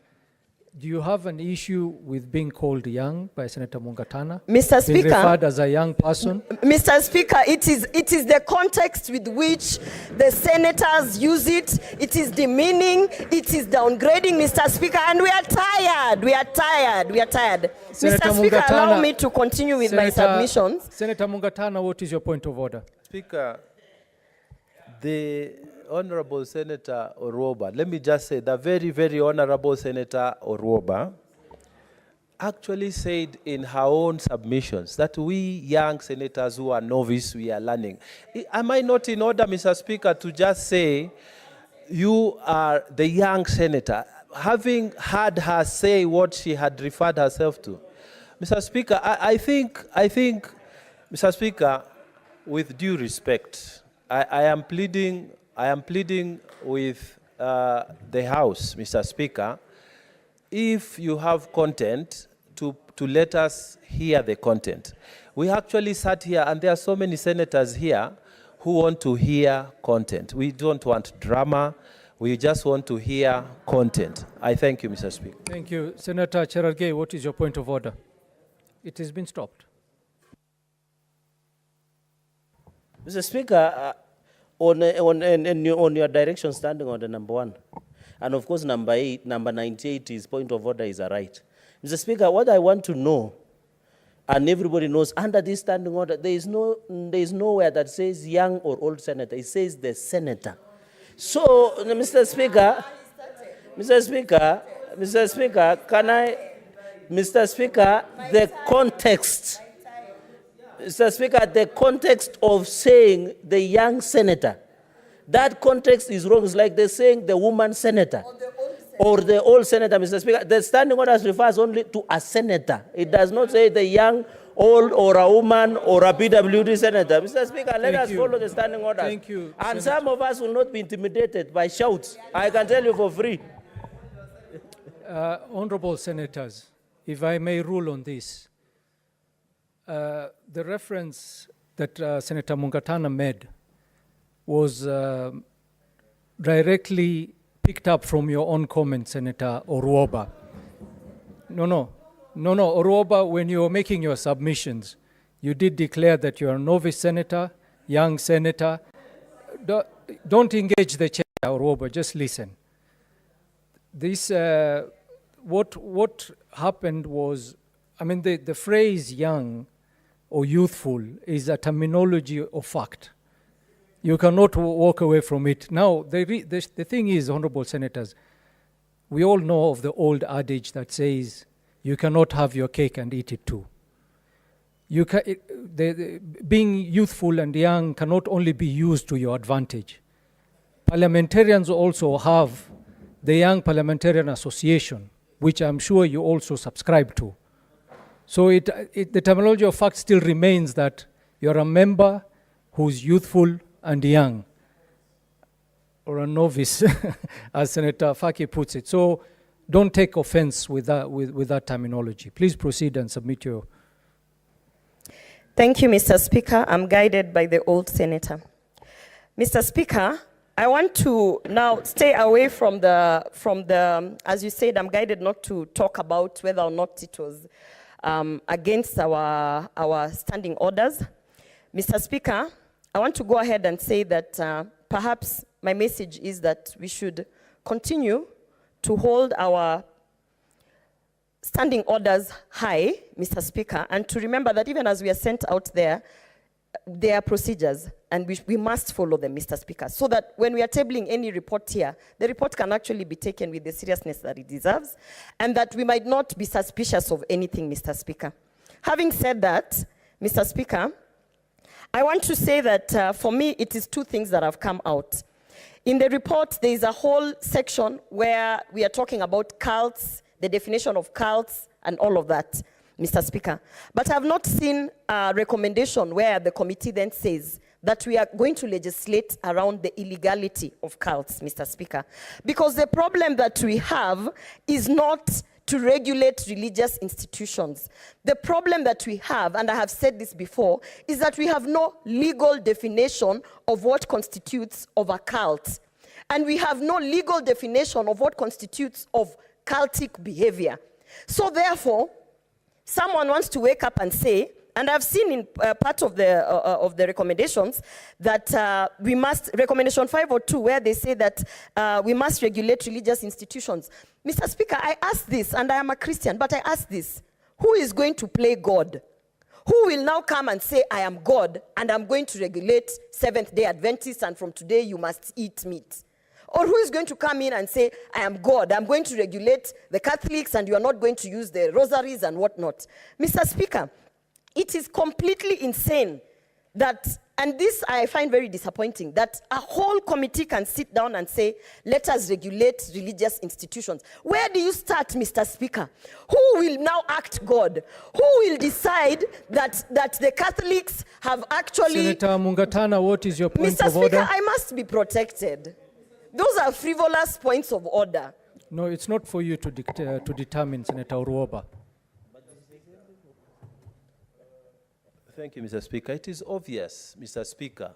do you have an issue with being called young by Senator Mungatana? Mr. Speaker, being referred as a young person? Mr. Speaker, it is the context with which the senators use it. It is demeaning. It is downgrading, Mr. Speaker, and we are tired. Senator Mr. Speaker, Mungatana, allow me to continue with my submissions. Senator Mungatana, what is your point of order? Speaker, the Honorable Senator Uruoba, let me just say, the very, very Honorable Senator Uruoba actually said in her own submissions that we young senators who are novice, we are learning. Am I not in order, Mr. Speaker, to just say you are the young senator, having had her say what she had referred herself to? Mr. Speaker, I think, Mr. Speaker, with due respect, I am pleading with the House, Mr. Speaker, if you have content, to let us hear the content. We actually sat here, and there are so many senators here who want to hear content. We don't want drama. We just want to hear content. I thank you, Mr. Speaker. Thank you. Senator Cherargei, what is your point of order? It has been stopped. Mr. Speaker, on your direction, standing order number 1, and of course number 98 is point of order is a right. Mr. Speaker, what I want to know, and everybody knows, under this standing order, there is nowhere that says young or old senator. It says the senator. So, Mr. Speaker, can I, Mr. Speaker, the context. Mr. Speaker, the context of saying the young senator, that context is wrong. It's like they're saying the woman senator. or the old senator, Mr. Speaker. The standing orders refers only to a senator. It does not say the young, old, or a woman, or a PWD senator. Mr. Speaker, let us follow the standing orders. Thank you, And Senator. some of us will not be intimidated by shouts. I can tell you for free. Honorable Senators, if I may rule on this, the reference that Senator Mungatana made was directly picked up from your own comment, Senator Oruoba. No, Oruoba, when you were making your submissions, you did declare that you're a novice senator, young senator. Don't engage the chair, Oruoba, just listen. This, what happened was, I mean, the phrase young or youthful is a terminology of fact. You cannot walk away from it. Now, the thing is, honorable senators, we all know of the old adage that says, you cannot have your cake and eat it too. Being youthful and young cannot only be used to your advantage. Parliamentarians also have the Young Parliamentarian Association, which I'm sure you also subscribe to. So the terminology of fact still remains that you're a member who's youthful and young, or a novice, as Senator Faki puts it. So don't take offense with that terminology. Please proceed and submit your... Thank you, Mr. Speaker. I'm guided by the old senator. Mr. Speaker, I want to now stay away from the, as you said, I'm guided not to talk about whether or not it was against our standing orders. Mr. Speaker, I want to go ahead and say that perhaps my message is that we should continue to hold our standing orders high, Mr. Speaker, and to remember that even as we are sent out there are procedures, and we must follow them, Mr. Speaker, so that when we are tabling any report here, the report can actually be taken with the seriousness that it deserves, and that we might not be suspicious of anything, Mr. Speaker. Having said that, Mr. Speaker, I want to say that for me, it is two things that have come out. In the report, there is a whole section where we are talking about cults, the definition of cults, and all of that, Mr. Speaker. But I have not seen a recommendation where the committee then says that we are going to legislate around the illegality of cults, Mr. Speaker. Because the problem that we have is not to regulate religious institutions. The problem that we have, and I have said this before, is that we have no legal definition of what constitutes of a cult. And we have no legal definition of what constitutes of cultic behavior. So therefore, someone wants to wake up and say, and I've seen in part of the recommendations that we must, recommendation 502, where they say that we must regulate religious institutions. Mr. Speaker, I ask this, and I am a Christian, but I ask this, who is going to play God? Who will now come and say, I am God, and I'm going to regulate Seventh-day Adventists, and from today you must eat meat? Or who is going to come in and say, I am God, I'm going to regulate the Catholics, and you are not going to use the rosaries and whatnot? Mr. Speaker, it is completely insane that, and this I find very disappointing, that a whole committee can sit down and say, let us regulate religious institutions. Where do you start, Mr. Speaker? Who will now act God? Who will decide that the Catholics have actually... Senator Mungatana, what is your point Mr. of order? Speaker, I must be protected. Those are frivolous points of order. No, it's not for you to determine, Senator Oruoba. Thank you, Mr. Speaker. It is obvious, Mr. Speaker,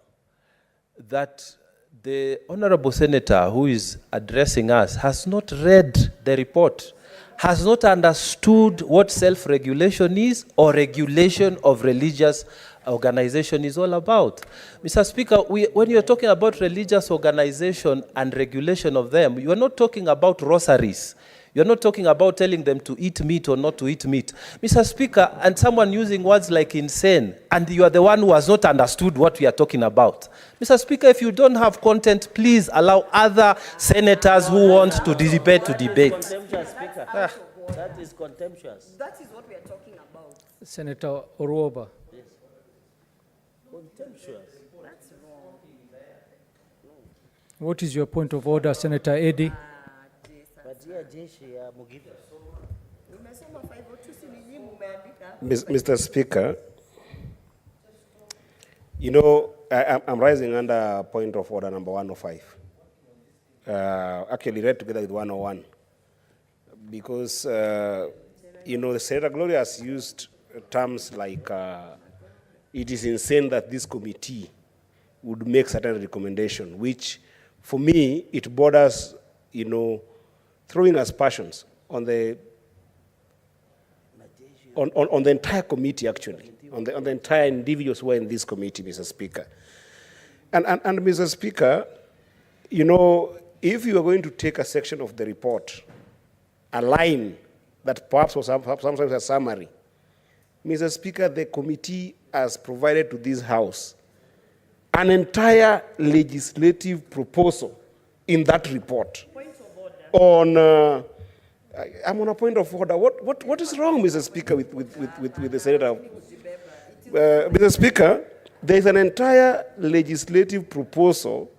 that the honorable senator who is addressing us has not read the report, has not understood what self-regulation is or regulation of religious organization is all about. Mr. Speaker, when you're talking about religious organization and regulation of them, you are not talking about rosaries. You're not talking about telling them to eat meat or not to eat meat. Mr. Speaker, and someone using words like insane, and you are the one who has not understood what we are talking about. Mr. Speaker, if you don't have content, please allow other senators who want to debate to debate. Speaker. That is contemptuous. That is what we are talking about. Senator Oruoba. Yes. Contemptuous. That's wrong. What is your point of order, Senator Eddy? But Mr. Speaker, you know, I'm rising under point of order number 105. Actually read together with 101. Because, you know, the Senator Gloria has used terms like, it is insane that this committee would make certain recommendation, which for me, it borders, you know, throwing aspersions on the entire committee, actually, on the entire individuals who are in this committee, Mr. Speaker. And Mr. Speaker, you know, if you are going to take a section of the report, a line that perhaps was sometimes a summary, Mr. Speaker, the committee has provided to this House an entire legislative proposal in that report. On, I'm on a point of order. What is wrong, Mr. Speaker, with the Senator? Mr. Speaker, there is an entire legislative proposal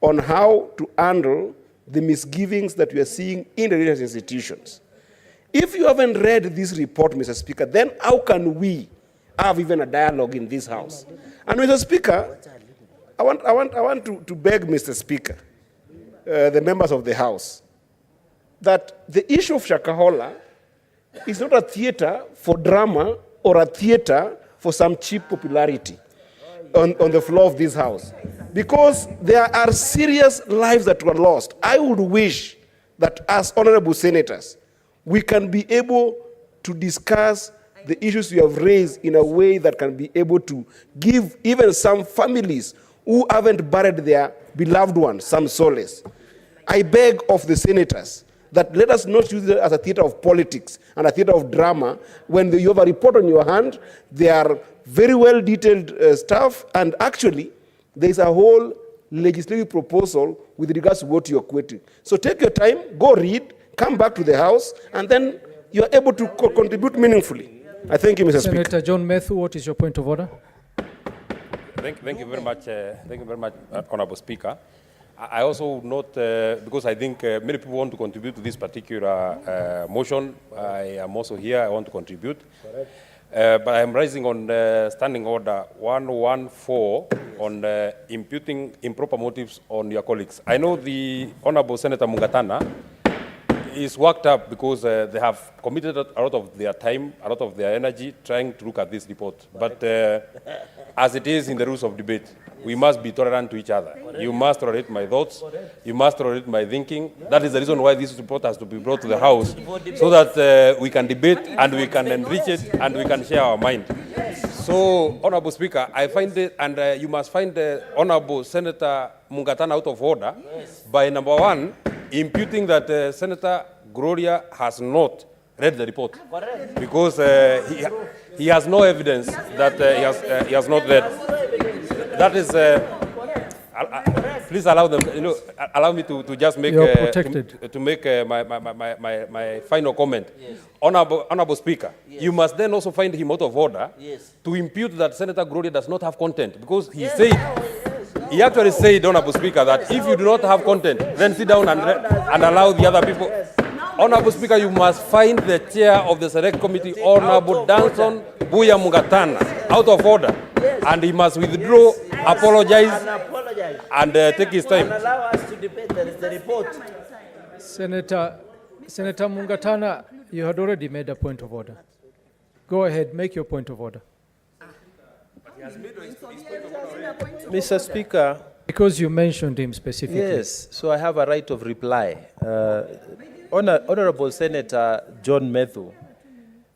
on how to handle the misgivings that we are seeing in the religious institutions. If you haven't read this report, Mr. Speaker, then how can we have even a dialogue in this House? And Mr. Speaker, I want to beg Mr. Speaker, the members of the House, that the issue of Shakahola is not a theater for drama or a theater for some cheap popularity on the floor of this House. Because there are serious lives that were lost. I would wish that as honorable senators, we can be able to discuss the issues we have raised in a way that can be able to give even some families who haven't buried their beloved ones some solace. I beg of the senators that let us not use it as a theater of politics and a theater of drama. When you have a report on your hand, they are very well detailed stuff, and actually there is a whole legislative proposal with regards to what you're quoting. So take your time, go read, come back to the House, and then you are able to contribute meaningfully. I thank you, Mr. Speaker. Senator John Methu, what is your point of order? Thank you very much, Honorable Speaker. I also note, because I think many people want to contribute to this particular motion, I am also here, I want to contribute. But I am rising on Standing Order 114 on imputing improper motives on your colleagues. I know the Honorable Senator Mungatana is worked up because they have committed a lot of their time, a lot of their energy trying to look at this report. But as it is in the rules of debate, we must be tolerant to each other. You must tolerate my thoughts. You must tolerate my thinking. That is the reason why this report has to be brought to the House, so that we can debate and we can enrich it and we can share our mind. So, Honorable Speaker, I find it, and you must find the Honorable Senator Mungatana out of order by number one, imputing that Senator Gloria has not read the report. Because he has no evidence that he has not read. That is, please allow them, allow me to just make my final comment. Yes. Honorable Speaker, yes. You must then also find him out of order to impute that Senator Gloria does not have content, because he said, he actually said, Honorable Speaker, that if you do not have content, then sit down and allow the other people. Honorable Speaker, you must find the chair of the Select Committee, Honorable Danson Buya Mungatana, out of order. And he must withdraw, apologize, and take his time. And allow us to debate the report. Senator Mungatana, you had already made a point of order. Go ahead, make your point of order. Mr. Speaker. Because you mentioned him specifically. Yes, so I have a right of reply. Honorable Senator John Methu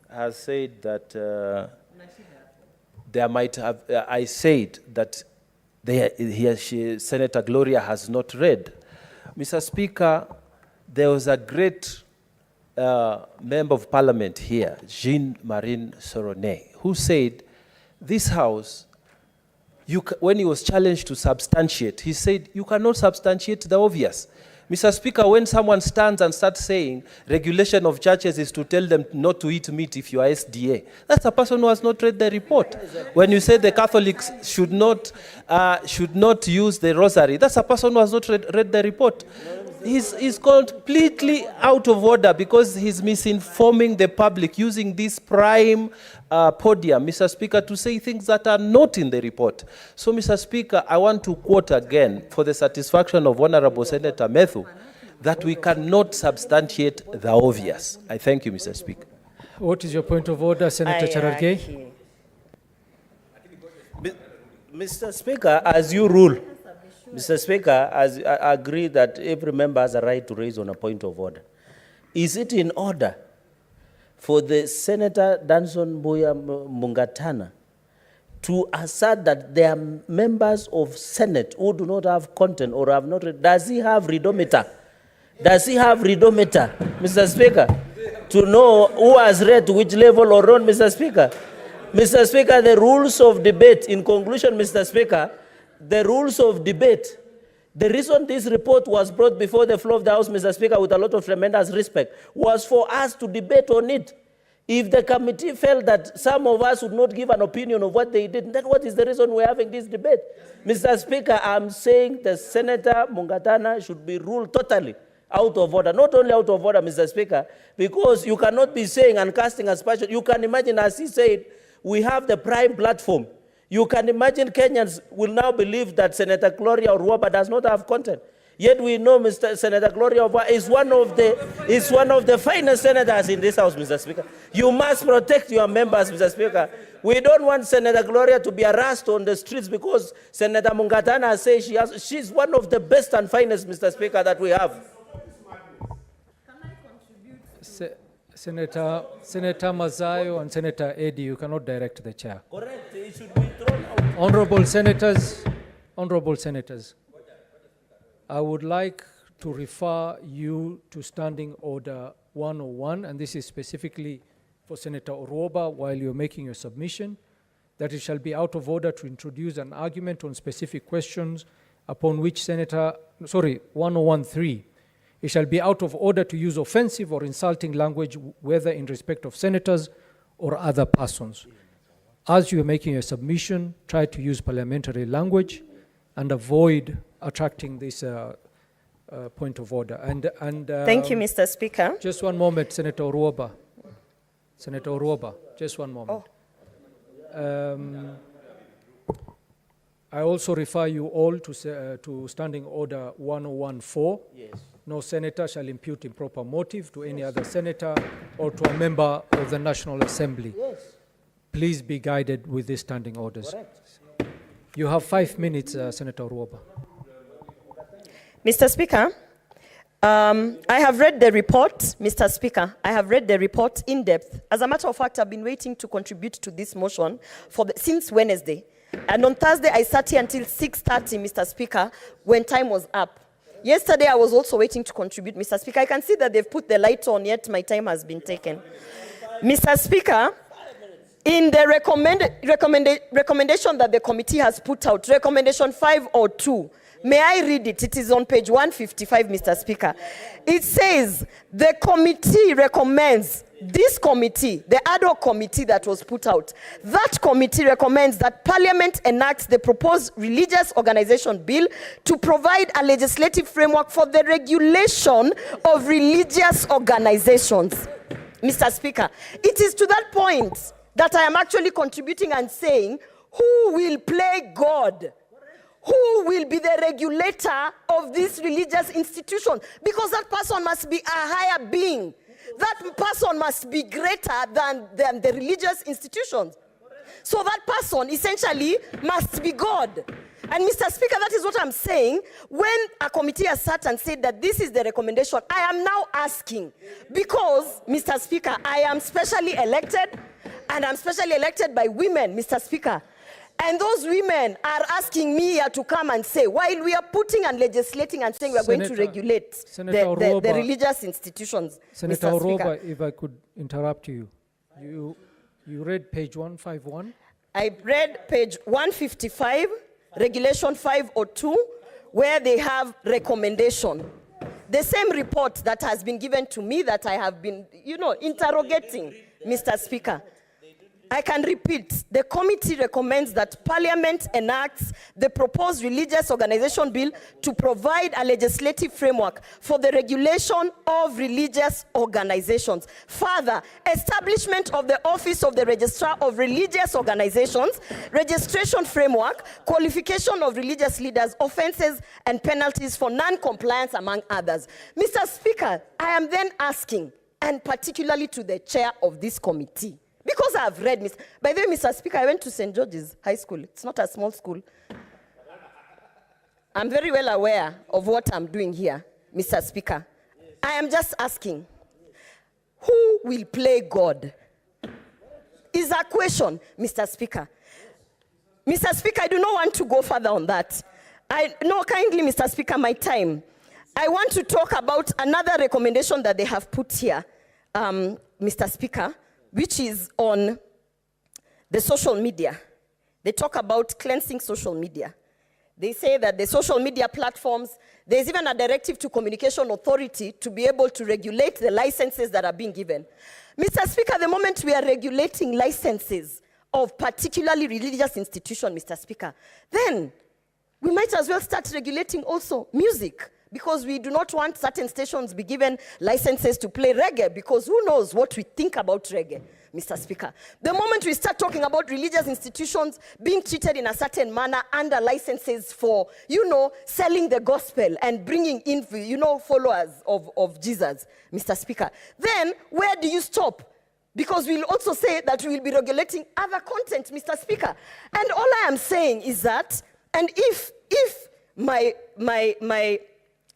has said that there might have, I said that Senator Gloria has not read. Mr. Speaker, there was a great member of parliament here, Jean-Marie Soronet, who said, this House, when he was challenged to substantiate, he said, you cannot substantiate the obvious. Mr. Speaker, when someone stands and starts saying regulation of churches is to tell them not to eat meat if you are SDA, that's a person who has not read the report. When you say the Catholics should not use the rosary, that's a person who has not read the report. He's completely out of order because he's misinforming the public using this prime podium, Mr. Speaker, to say things that are not in the report. So, Mr. Speaker, I want to quote again for the satisfaction of Honorable Senator Methu that we cannot substantiate the obvious. I thank you, Mr. Speaker. What is your point of order, Senator Cherargei? Mr. Speaker, as you rule, Mr. Speaker, as I agree that every member has a right to raise on a point of order. Is it in order for the Senator Danson Boya Mungatana to assert that there are members of Senate who do not have content or have not read? Does he have readometer? Does he have readometer, Mr. Speaker, to know who has read to which level or not, Mr. Speaker? Mr. Speaker, the rules of debate, in conclusion, Mr. Speaker, the rules of debate, the reason this report was brought before the floor of the House, Mr. Speaker, with a lot of tremendous respect, was for us to debate on it. If the committee felt that some of us would not give an opinion of what they did, then what is the reason we're having this debate? Mr. Speaker, I'm saying the Senator Mungatana should be ruled totally out of order. Not only out of order, Mr. Speaker, because you cannot be saying and casting aspersions. You can imagine, as he said, we have the prime platform. You can imagine Kenyans will now believe that Senator Gloria Orwoba does not have content. Yet we know Senator Gloria Orwoba is one of the finest senators in this House, Mr. Speaker. You must protect your members, Mr. Speaker. We don't want Senator Gloria to be harassed on the streets because Senator Mungatana says she's one of the best and finest, Mr. Speaker, that we have. Senator Mazayo and Senator Eddy, you cannot direct the chair. Correct. It should be thrown out. Honorable senators, I would like to refer you to Standing Order 101, and this is specifically for Senator Orwoba while you're making your submission, that it shall be out of order to introduce an argument on specific questions upon which 1013. It shall be out of order to use offensive or insulting language, whether in respect of senators or other persons. As you are making a submission, try to use parliamentary language and avoid attracting this point of order. Thank you, Mr. Speaker. Just one moment, Senator Orwoba. Just one moment. I also refer you all to Standing Order 1014. Yes. No senator shall impute improper motive to any other senator or to a member of the National Assembly. Yes. Please be guided with these standing orders. Correct. You have 5 minutes, Senator Orwoba. Mr. Speaker, I have read the report, Mr. Speaker. I have read the report in depth. As a matter of fact, I've been waiting to contribute to this motion since Wednesday. And on Thursday, I sat here until 6:30, Mr. Speaker, when time was up. Yesterday, I was also waiting to contribute, Mr. Speaker. I can see that they've put the light on, yet my time has been taken. Mr. Speaker, in the recommendation that the committee has put out, recommendation 502, may I read it? It is on page 155, Mr. Speaker. It says, the committee recommends, this committee, the ad hoc committee that was put out, that committee recommends that Parliament enacts the proposed religious organization bill to provide a legislative framework for the regulation of religious organizations. Mr. Speaker, it is to that point that I am actually contributing and saying, who will play God? Who will be the regulator of this religious institution? Because that person must be a higher being. That person must be greater than the religious institutions. So that person essentially must be God. And Mr. Speaker, that is what I'm saying. When a committee has sat and said that this is the recommendation, I am now asking, because, Mr. Speaker, I am specially elected, and I'm specially elected by women, Mr. Speaker. And those women are asking me here to come and say, while we are putting and legislating and saying we are going to regulate the religious institutions. Senator Orwoba, if I could interrupt you. You read page 151? I read page 155, regulation 502, where they have recommendation. The same report that has been given to me that I have been, interrogating, Mr. Speaker. I can repeat, the committee recommends that Parliament enacts the proposed religious organization bill to provide a legislative framework for the regulation of religious organizations. Further, establishment of the Office of the Registrar of Religious Organizations, registration framework, qualification of religious leaders, offenses and penalties for non-compliance, among others. Mr. Speaker, I am then asking, and particularly to the chair of this committee, because I have read, by the way, Mr. Speaker, I went to St. George's High School. It's not a small school. I'm very well aware of what I'm doing here, Mr. Speaker. I am just asking, who will play God? Is a question, Mr. Speaker. Mr. Speaker, I do not want to go further on that. No, kindly, Mr. Speaker, my time. I want to talk about another recommendation that they have put here, Mr. Speaker, which is on the social media. They talk about cleansing social media. They say that the social media platforms, there's even a directive to Communication Authority to be able to regulate the licenses that are being given. Mr. Speaker, the moment we are regulating licenses of particularly religious institutions, Mr. Speaker, then we might as well start regulating also music, because we do not want certain stations be given licenses to play reggae, because who knows what we think about reggae, Mr. Speaker. The moment we start talking about religious institutions being treated in a certain manner under licenses for, selling the gospel and bringing in, followers of Jesus, Mr. Speaker, then where do you stop? Because we'll also say that we will be regulating other content, Mr. Speaker. And all I am saying is that, and if my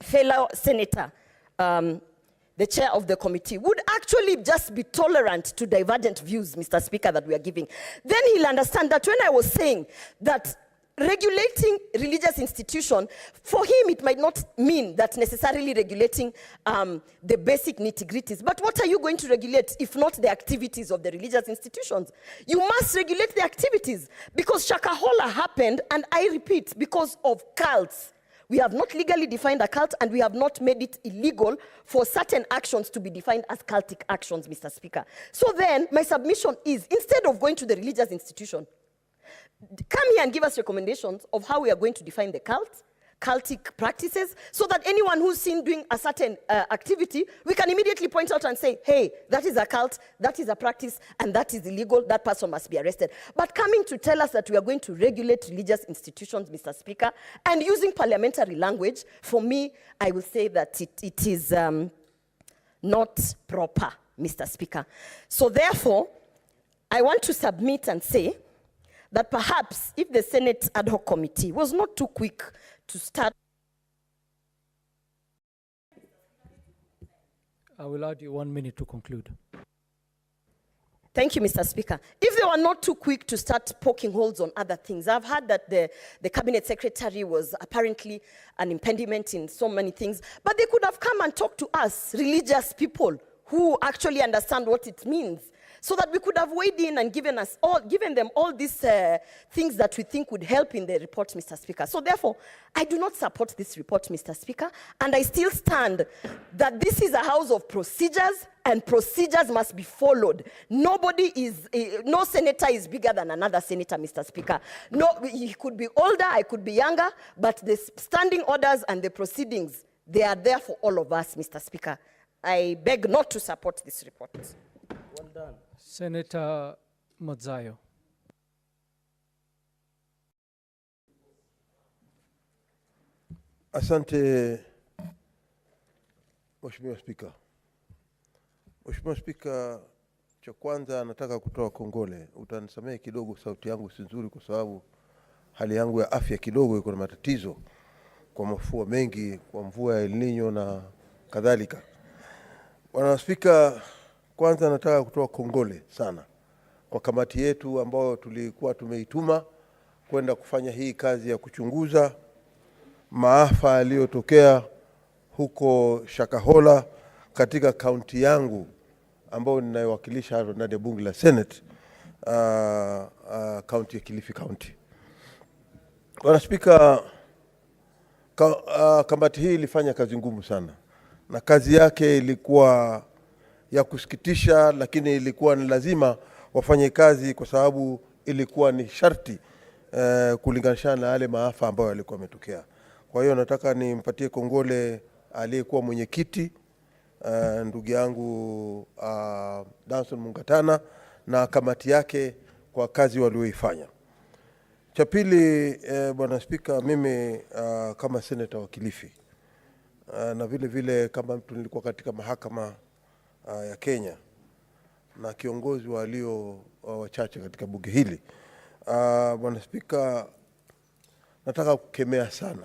fellow senator, the chair of the committee, would actually just be tolerant to divergent views, Mr. Speaker, that we are giving, then he'll understand that when I was saying that regulating religious institution, for him it might not mean that necessarily regulating the basic nitty-gritties. But what are you going to regulate if not the activities of the religious institutions? You must regulate the activities, because Shakahola happened, and I repeat, because of cults. We have not legally defined a cult, and we have not made it illegal for certain actions to be defined as cultic actions, Mr. Speaker. So then, my submission is, instead of going to the religious institution, come here and give us recommendations of how we are going to define the cultic practices, so that anyone who's seen doing a certain activity, we can immediately point out and say, hey, that is a cult, that is a practice, and that is illegal, that person must be arrested. But coming to tell us that we are going to regulate religious institutions, Mr. Speaker, and using parliamentary language, for me, I will say that it is not proper, Mr. Speaker. So therefore, I want to submit and say that perhaps if the Senate ad hoc committee was not too quick to start. I will add you 1 minute to conclude. Thank you, Mr. Speaker. If they were not too quick to start poking holes on other things, I've heard that the cabinet secretary was apparently an impediment in so many things, but they could have come and talked to us, religious people, who actually understand what it means, so that we could have weighed in and given them all these things that we think would help in the report, Mr. Speaker. So therefore, I do not support this report, Mr. Speaker, and I still stand that this is a house of procedures, and procedures must be followed. No senator is bigger than another senator, Mr. Speaker. No, he could be older, I could be younger, but the standing orders and the proceedings, they are there for all of us, Mr. Speaker. I beg not to support this report. Well done. Senator Mazzayo. Asante, Mheshimiwa Spika. Mheshimiwa Spika, cha kwanza nataka kutoa kongole. Utanisamehe kidogo, sauti yangu si nzuri kwa sababu hali yangu ya afya kidogo iko na matatizo, kwa mafua mengi, kwa mvua ya El Niño na kadhalika. Bwana Spika, kwanza nataka kutoa kongole sana kwa kamati yetu ambayo tulikuwa tumeituma kwenda kufanya hii kazi ya kuchunguza maafa yaliyotokea huko Shakahola katika kaunti yangu ambayo ninayowakilisha ndani ya bunge la Senate, kaunti ya Kilifi County. Bwana Spika, kamati hii ilifanya kazi ngumu sana, na kazi yake ilikuwa ya kusikitisha, lakini ilikuwa ni lazima wafanye kazi, kwa sababu ilikuwa ni sharti kulinganishana na yale maafa ambayo yalikuwa yametokea. Kwa hiyo nataka nimpatie kongole aliyekuwa mwenyekiti ndugu yangu Danson Mungatana na kamati yake kwa kazi walioifanya. Cha pili, Bwana Spika, mimi kama senator wa Kilifi na vile vile kama mtu nilikuwa katika mahakama ya Kenya na kiongozi walio wachache katika bunge hili, Bwana Spika, nataka kukemea sana,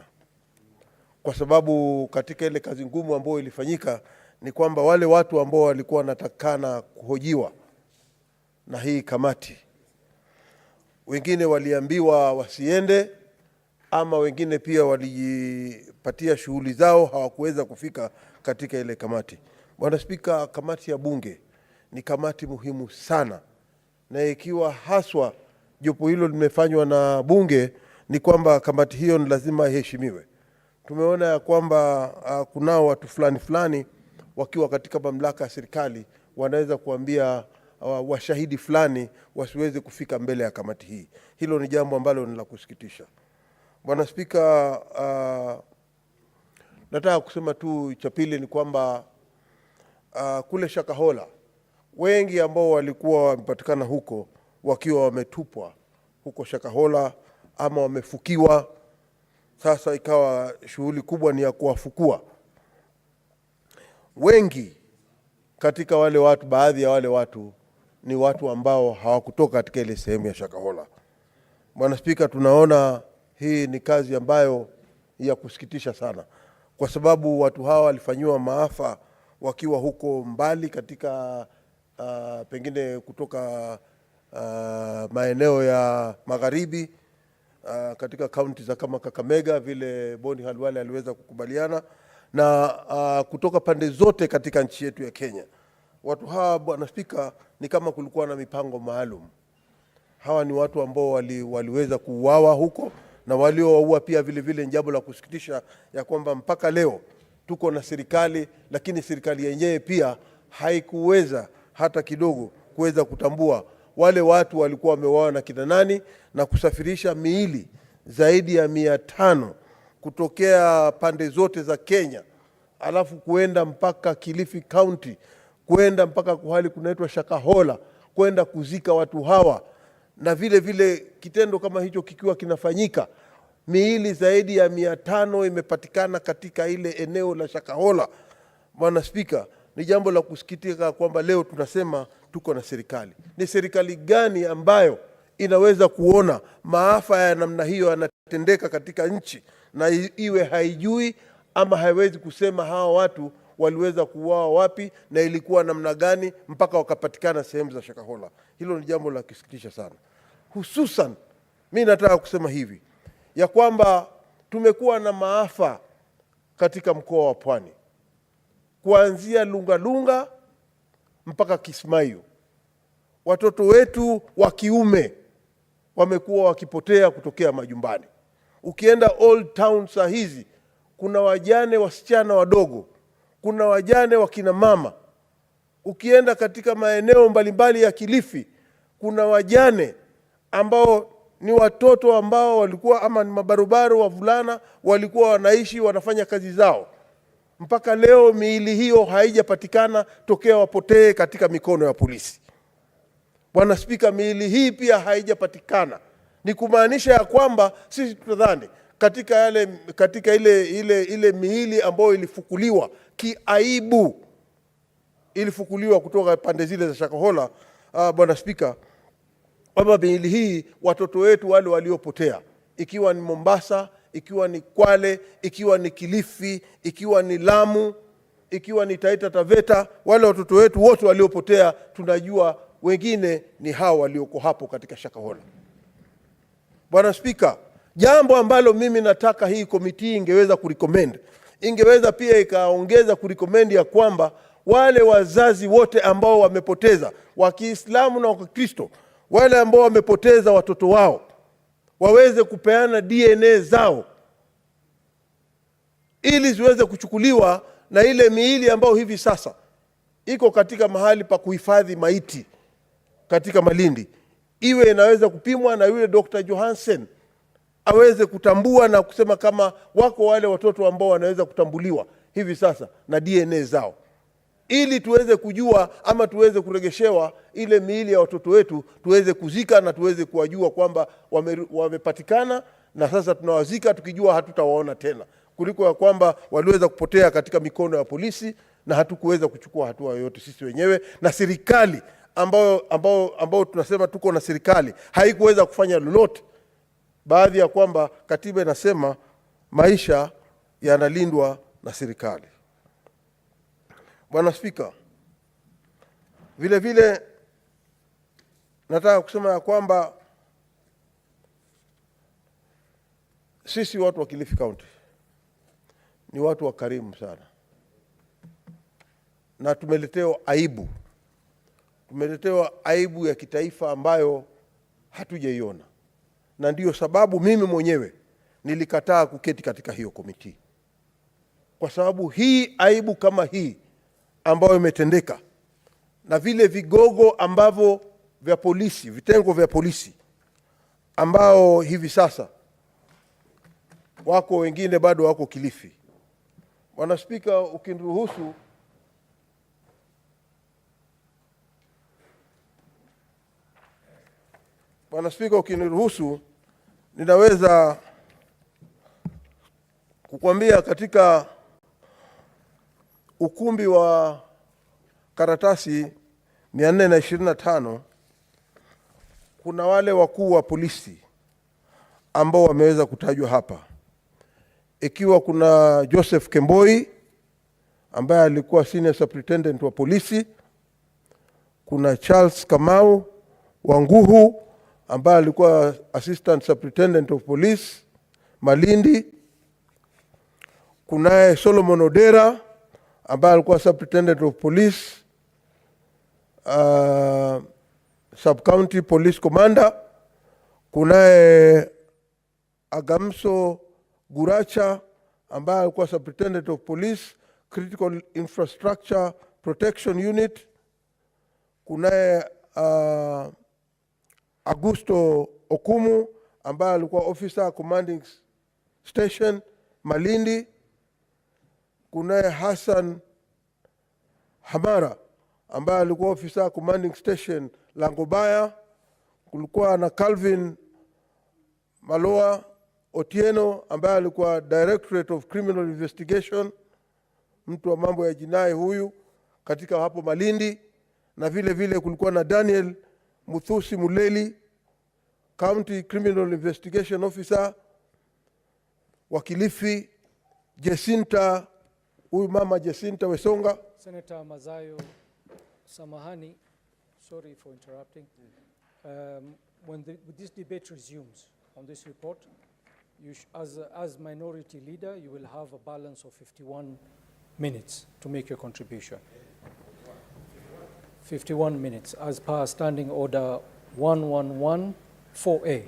kwa sababu katika ile kazi ngumu ambayo ilifanyika ni kwamba wale watu ambao walikuwa wanatakana kuhojiwa na hii kamati, wengine waliambiwa wasiende, ama wengine pia walijipatia shughuli zao, hawakuweza kufika katika ile kamati. Bwana Spika, kamati ya bunge ni kamati muhimu sana, na ikiwa haswa jopo hilo limefanywa na bunge, ni kwamba kamati hiyo ni lazima iheshimiwe. Tumeona ya kwamba kunao watu fulani wakiwa katika mamlaka ya serikali wanaweza kuambia washahidi fulani wasiweze kufika mbele ya kamati hii. Hilo ni jambo ambalo ni la kusikitisha. Bwana Spika, nataka kusema tu cha pili ni kwamba kule Shakahola wengi ambao walikuwa wamepatikana huko wakiwa wametupwa huko Shakahola ama wamefukiwa, sasa ikawa shughuli kubwa ni ya kuwafukua. Wengi katika wale watu, baadhi ya wale watu ni watu ambao hawakutoka katika ile sehemu ya Shakahola. Bwana Spika, tunaona hii ni kazi ambayo ya kusikitisha sana, kwa sababu watu hawa walifanywa maafa wakiwa huko mbali katika pengine kutoka maeneo ya magharibi, katika kaunti za kama Kakamega, vile Boni Halwale aliweza kukubaliana, na kutoka pande zote katika nchi yetu ya Kenya. Watu hawa, Bwana Spika, ni kama kulikuwa na mipango maalum. Hawa ni watu ambao waliweza kuuawa huko, na waliowaua pia vile vile. Jambo la kusikitisha ya kwamba mpaka leo tuko na serikali, lakini serikali yenyewe pia haikuweza hata kidogo kuweza kutambua wale watu walikuwa wameuawa na kina nani, na kusafirisha miili zaidi ya 500 kutokea pande zote za Kenya, alafu kuenda mpaka Kilifi County, kuenda mpaka kuhali kunaitwa Shakahola, kwenda kuzika watu hawa. Na vile vile kitendo kama hicho kikiwa kinafanyika, miili zaidi ya 500 imepatikana katika ile eneo la Shakahola. Bwana Spika, ni jambo la kusikitika kwamba leo tunasema tuko na serikali. Ni serikali gani ambayo inaweza kuona maafa ya namna hiyo yanatendeka katika nchi na iwe haijui ama haiwezi kusema hawa watu waliweza kuuawa wapi na ilikuwa namna gani mpaka wakapatikana sehemu za Shakahola? Hilo ni jambo la kusikitisha sana. Hususan mimi nataka kusema hivi ya kwamba tumekuwa na maafa katika mkoa wa Pwani, kuanzia Lungalunga mpaka Kismayu. Watoto wetu wa kiume wamekuwa wakipotea kutokea majumbani. Ukienda Old Town saa hizi kuna wajane wasichana wadogo, kuna wajane wakina mama. Ukienda katika maeneo mbalimbali ya Kilifi kuna wajane ambao ni watoto ambao walikuwa ama ni mabarobaro wavulana, walikuwa wanaishi wanafanya kazi zao. Mpaka leo miili hiyo haijapatikana tokea wapotee katika mikono ya polisi. Bwana Spika, miili hii pia haijapatikana. Ni kumaanisha ya kwamba sisi tutadhani katika ile miili ambayo ilifukuliwa kiaibu, ilifukuliwa kutoka pande zile za Shakahola, Bwana Spika, kwamba miili hii watoto wetu wale waliopotea, ikiwa ni Mombasa, ikiwa ni Kwale, ikiwa ni Kilifi, ikiwa ni Lamu, ikiwa ni Taita Taveta, wale watoto wetu wote waliopotea, tunajua wengine ni hao walioko hapo katika Shakahola. Bwana Spika, jambo ambalo mimi nataka hii komiti ingeweza kurecommend, ingeweza pia ikaongeza kurecommend ya kwamba wale wazazi wote ambao wamepoteza, wa Kiislamu na wa Kikristo, wale ambao wamepoteza watoto wao, waweze kupeana DNA zao ili ziweze kuchukuliwa na ile miili ambayo hivi sasa iko katika mahali pa kuhifadhi maiti katika Malindi iwe inaweza kupimwa na yule Dr. Johansen aweze kutambua na kusema kama wako wale watoto ambao wanaweza kutambuliwa hivi sasa na DNA zao, ili tuweze kujua ama tuweze kuregeshewa ile miili ya watoto wetu, tuweze kuzika na tuweze kuwajua kwamba wamepatikana, na sasa tunawazika tukijua hatutawaona tena, kuliko ya kwamba waliweza kupotea katika mikono ya polisi na hatukuweza kuchukua hatua yoyote sisi wenyewe, na serikali ambao tunasema tuko na serikali haikuweza kufanya lolote, baadhi ya kwamba katiba inasema maisha yanalindwa na serikali. Bwana Spika, vile vile nataka kusema ya kwamba sisi watu wa Kilifi County ni watu wa karimu sana, na tumeletewa aibu ya kitaifa ambayo hatujaiona, na ndiyo sababu mimi mwenyewe nilikataa kuketi katika hiyo komiti, kwa sababu hii aibu kama hii ambayo imetendeka na vile vigogo ambavyo vya polisi, vitengo vya polisi ambao hivi sasa wako, wengine bado wako Kilifi. Bwana Spika, ukiniruhusu ninaweza kukwambia katika ukumbi wa karatasi 425 kuna wale wakuu wa polisi ambao wameweza kutajwa hapa, ikiwa kuna Joseph Kemboi ambaye alikuwa senior superintendent wa polisi, kuna Charles Kamau Wanguhu ambaye alikuwa assistant superintendent of police Malindi, kunaye Solomon Odera ambaye alikuwa superintendent of police sub county police commander, kunaye Agamso Guracha ambaye alikuwa superintendent of police critical infrastructure protection unit, kunaye Augusto Okumu ambaye alikuwa officer commanding station Malindi, kunaye Hassan Hamara ambaye alikuwa officer commanding station Langobaya, kulikuwa na Calvin Maloa Otieno ambaye alikuwa Directorate of Criminal Investigation, mtu wa mambo ya jinai huyu katika hapo Malindi, na vile vile kulikuwa na Daniel Muthusi Muleli, County Criminal Investigation Officer wa Kilifi, Jacinta, huyu mama Jacinta Wesonga. Senator Mazayo, samahani, sorry for interrupting. When this debate resumes on this report, you as minority leader, you will have a balance of 51 minutes to make your contribution. 51 minutes as per Standing Order 1114A.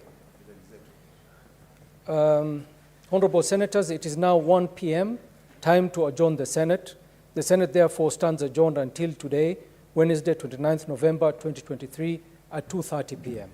Honorable Senators, it is now 1 p.m., time to adjourn the Senate. The Senate therefore stands adjourned until today, Wednesday, 29th November 2023 at 2:30 p.m.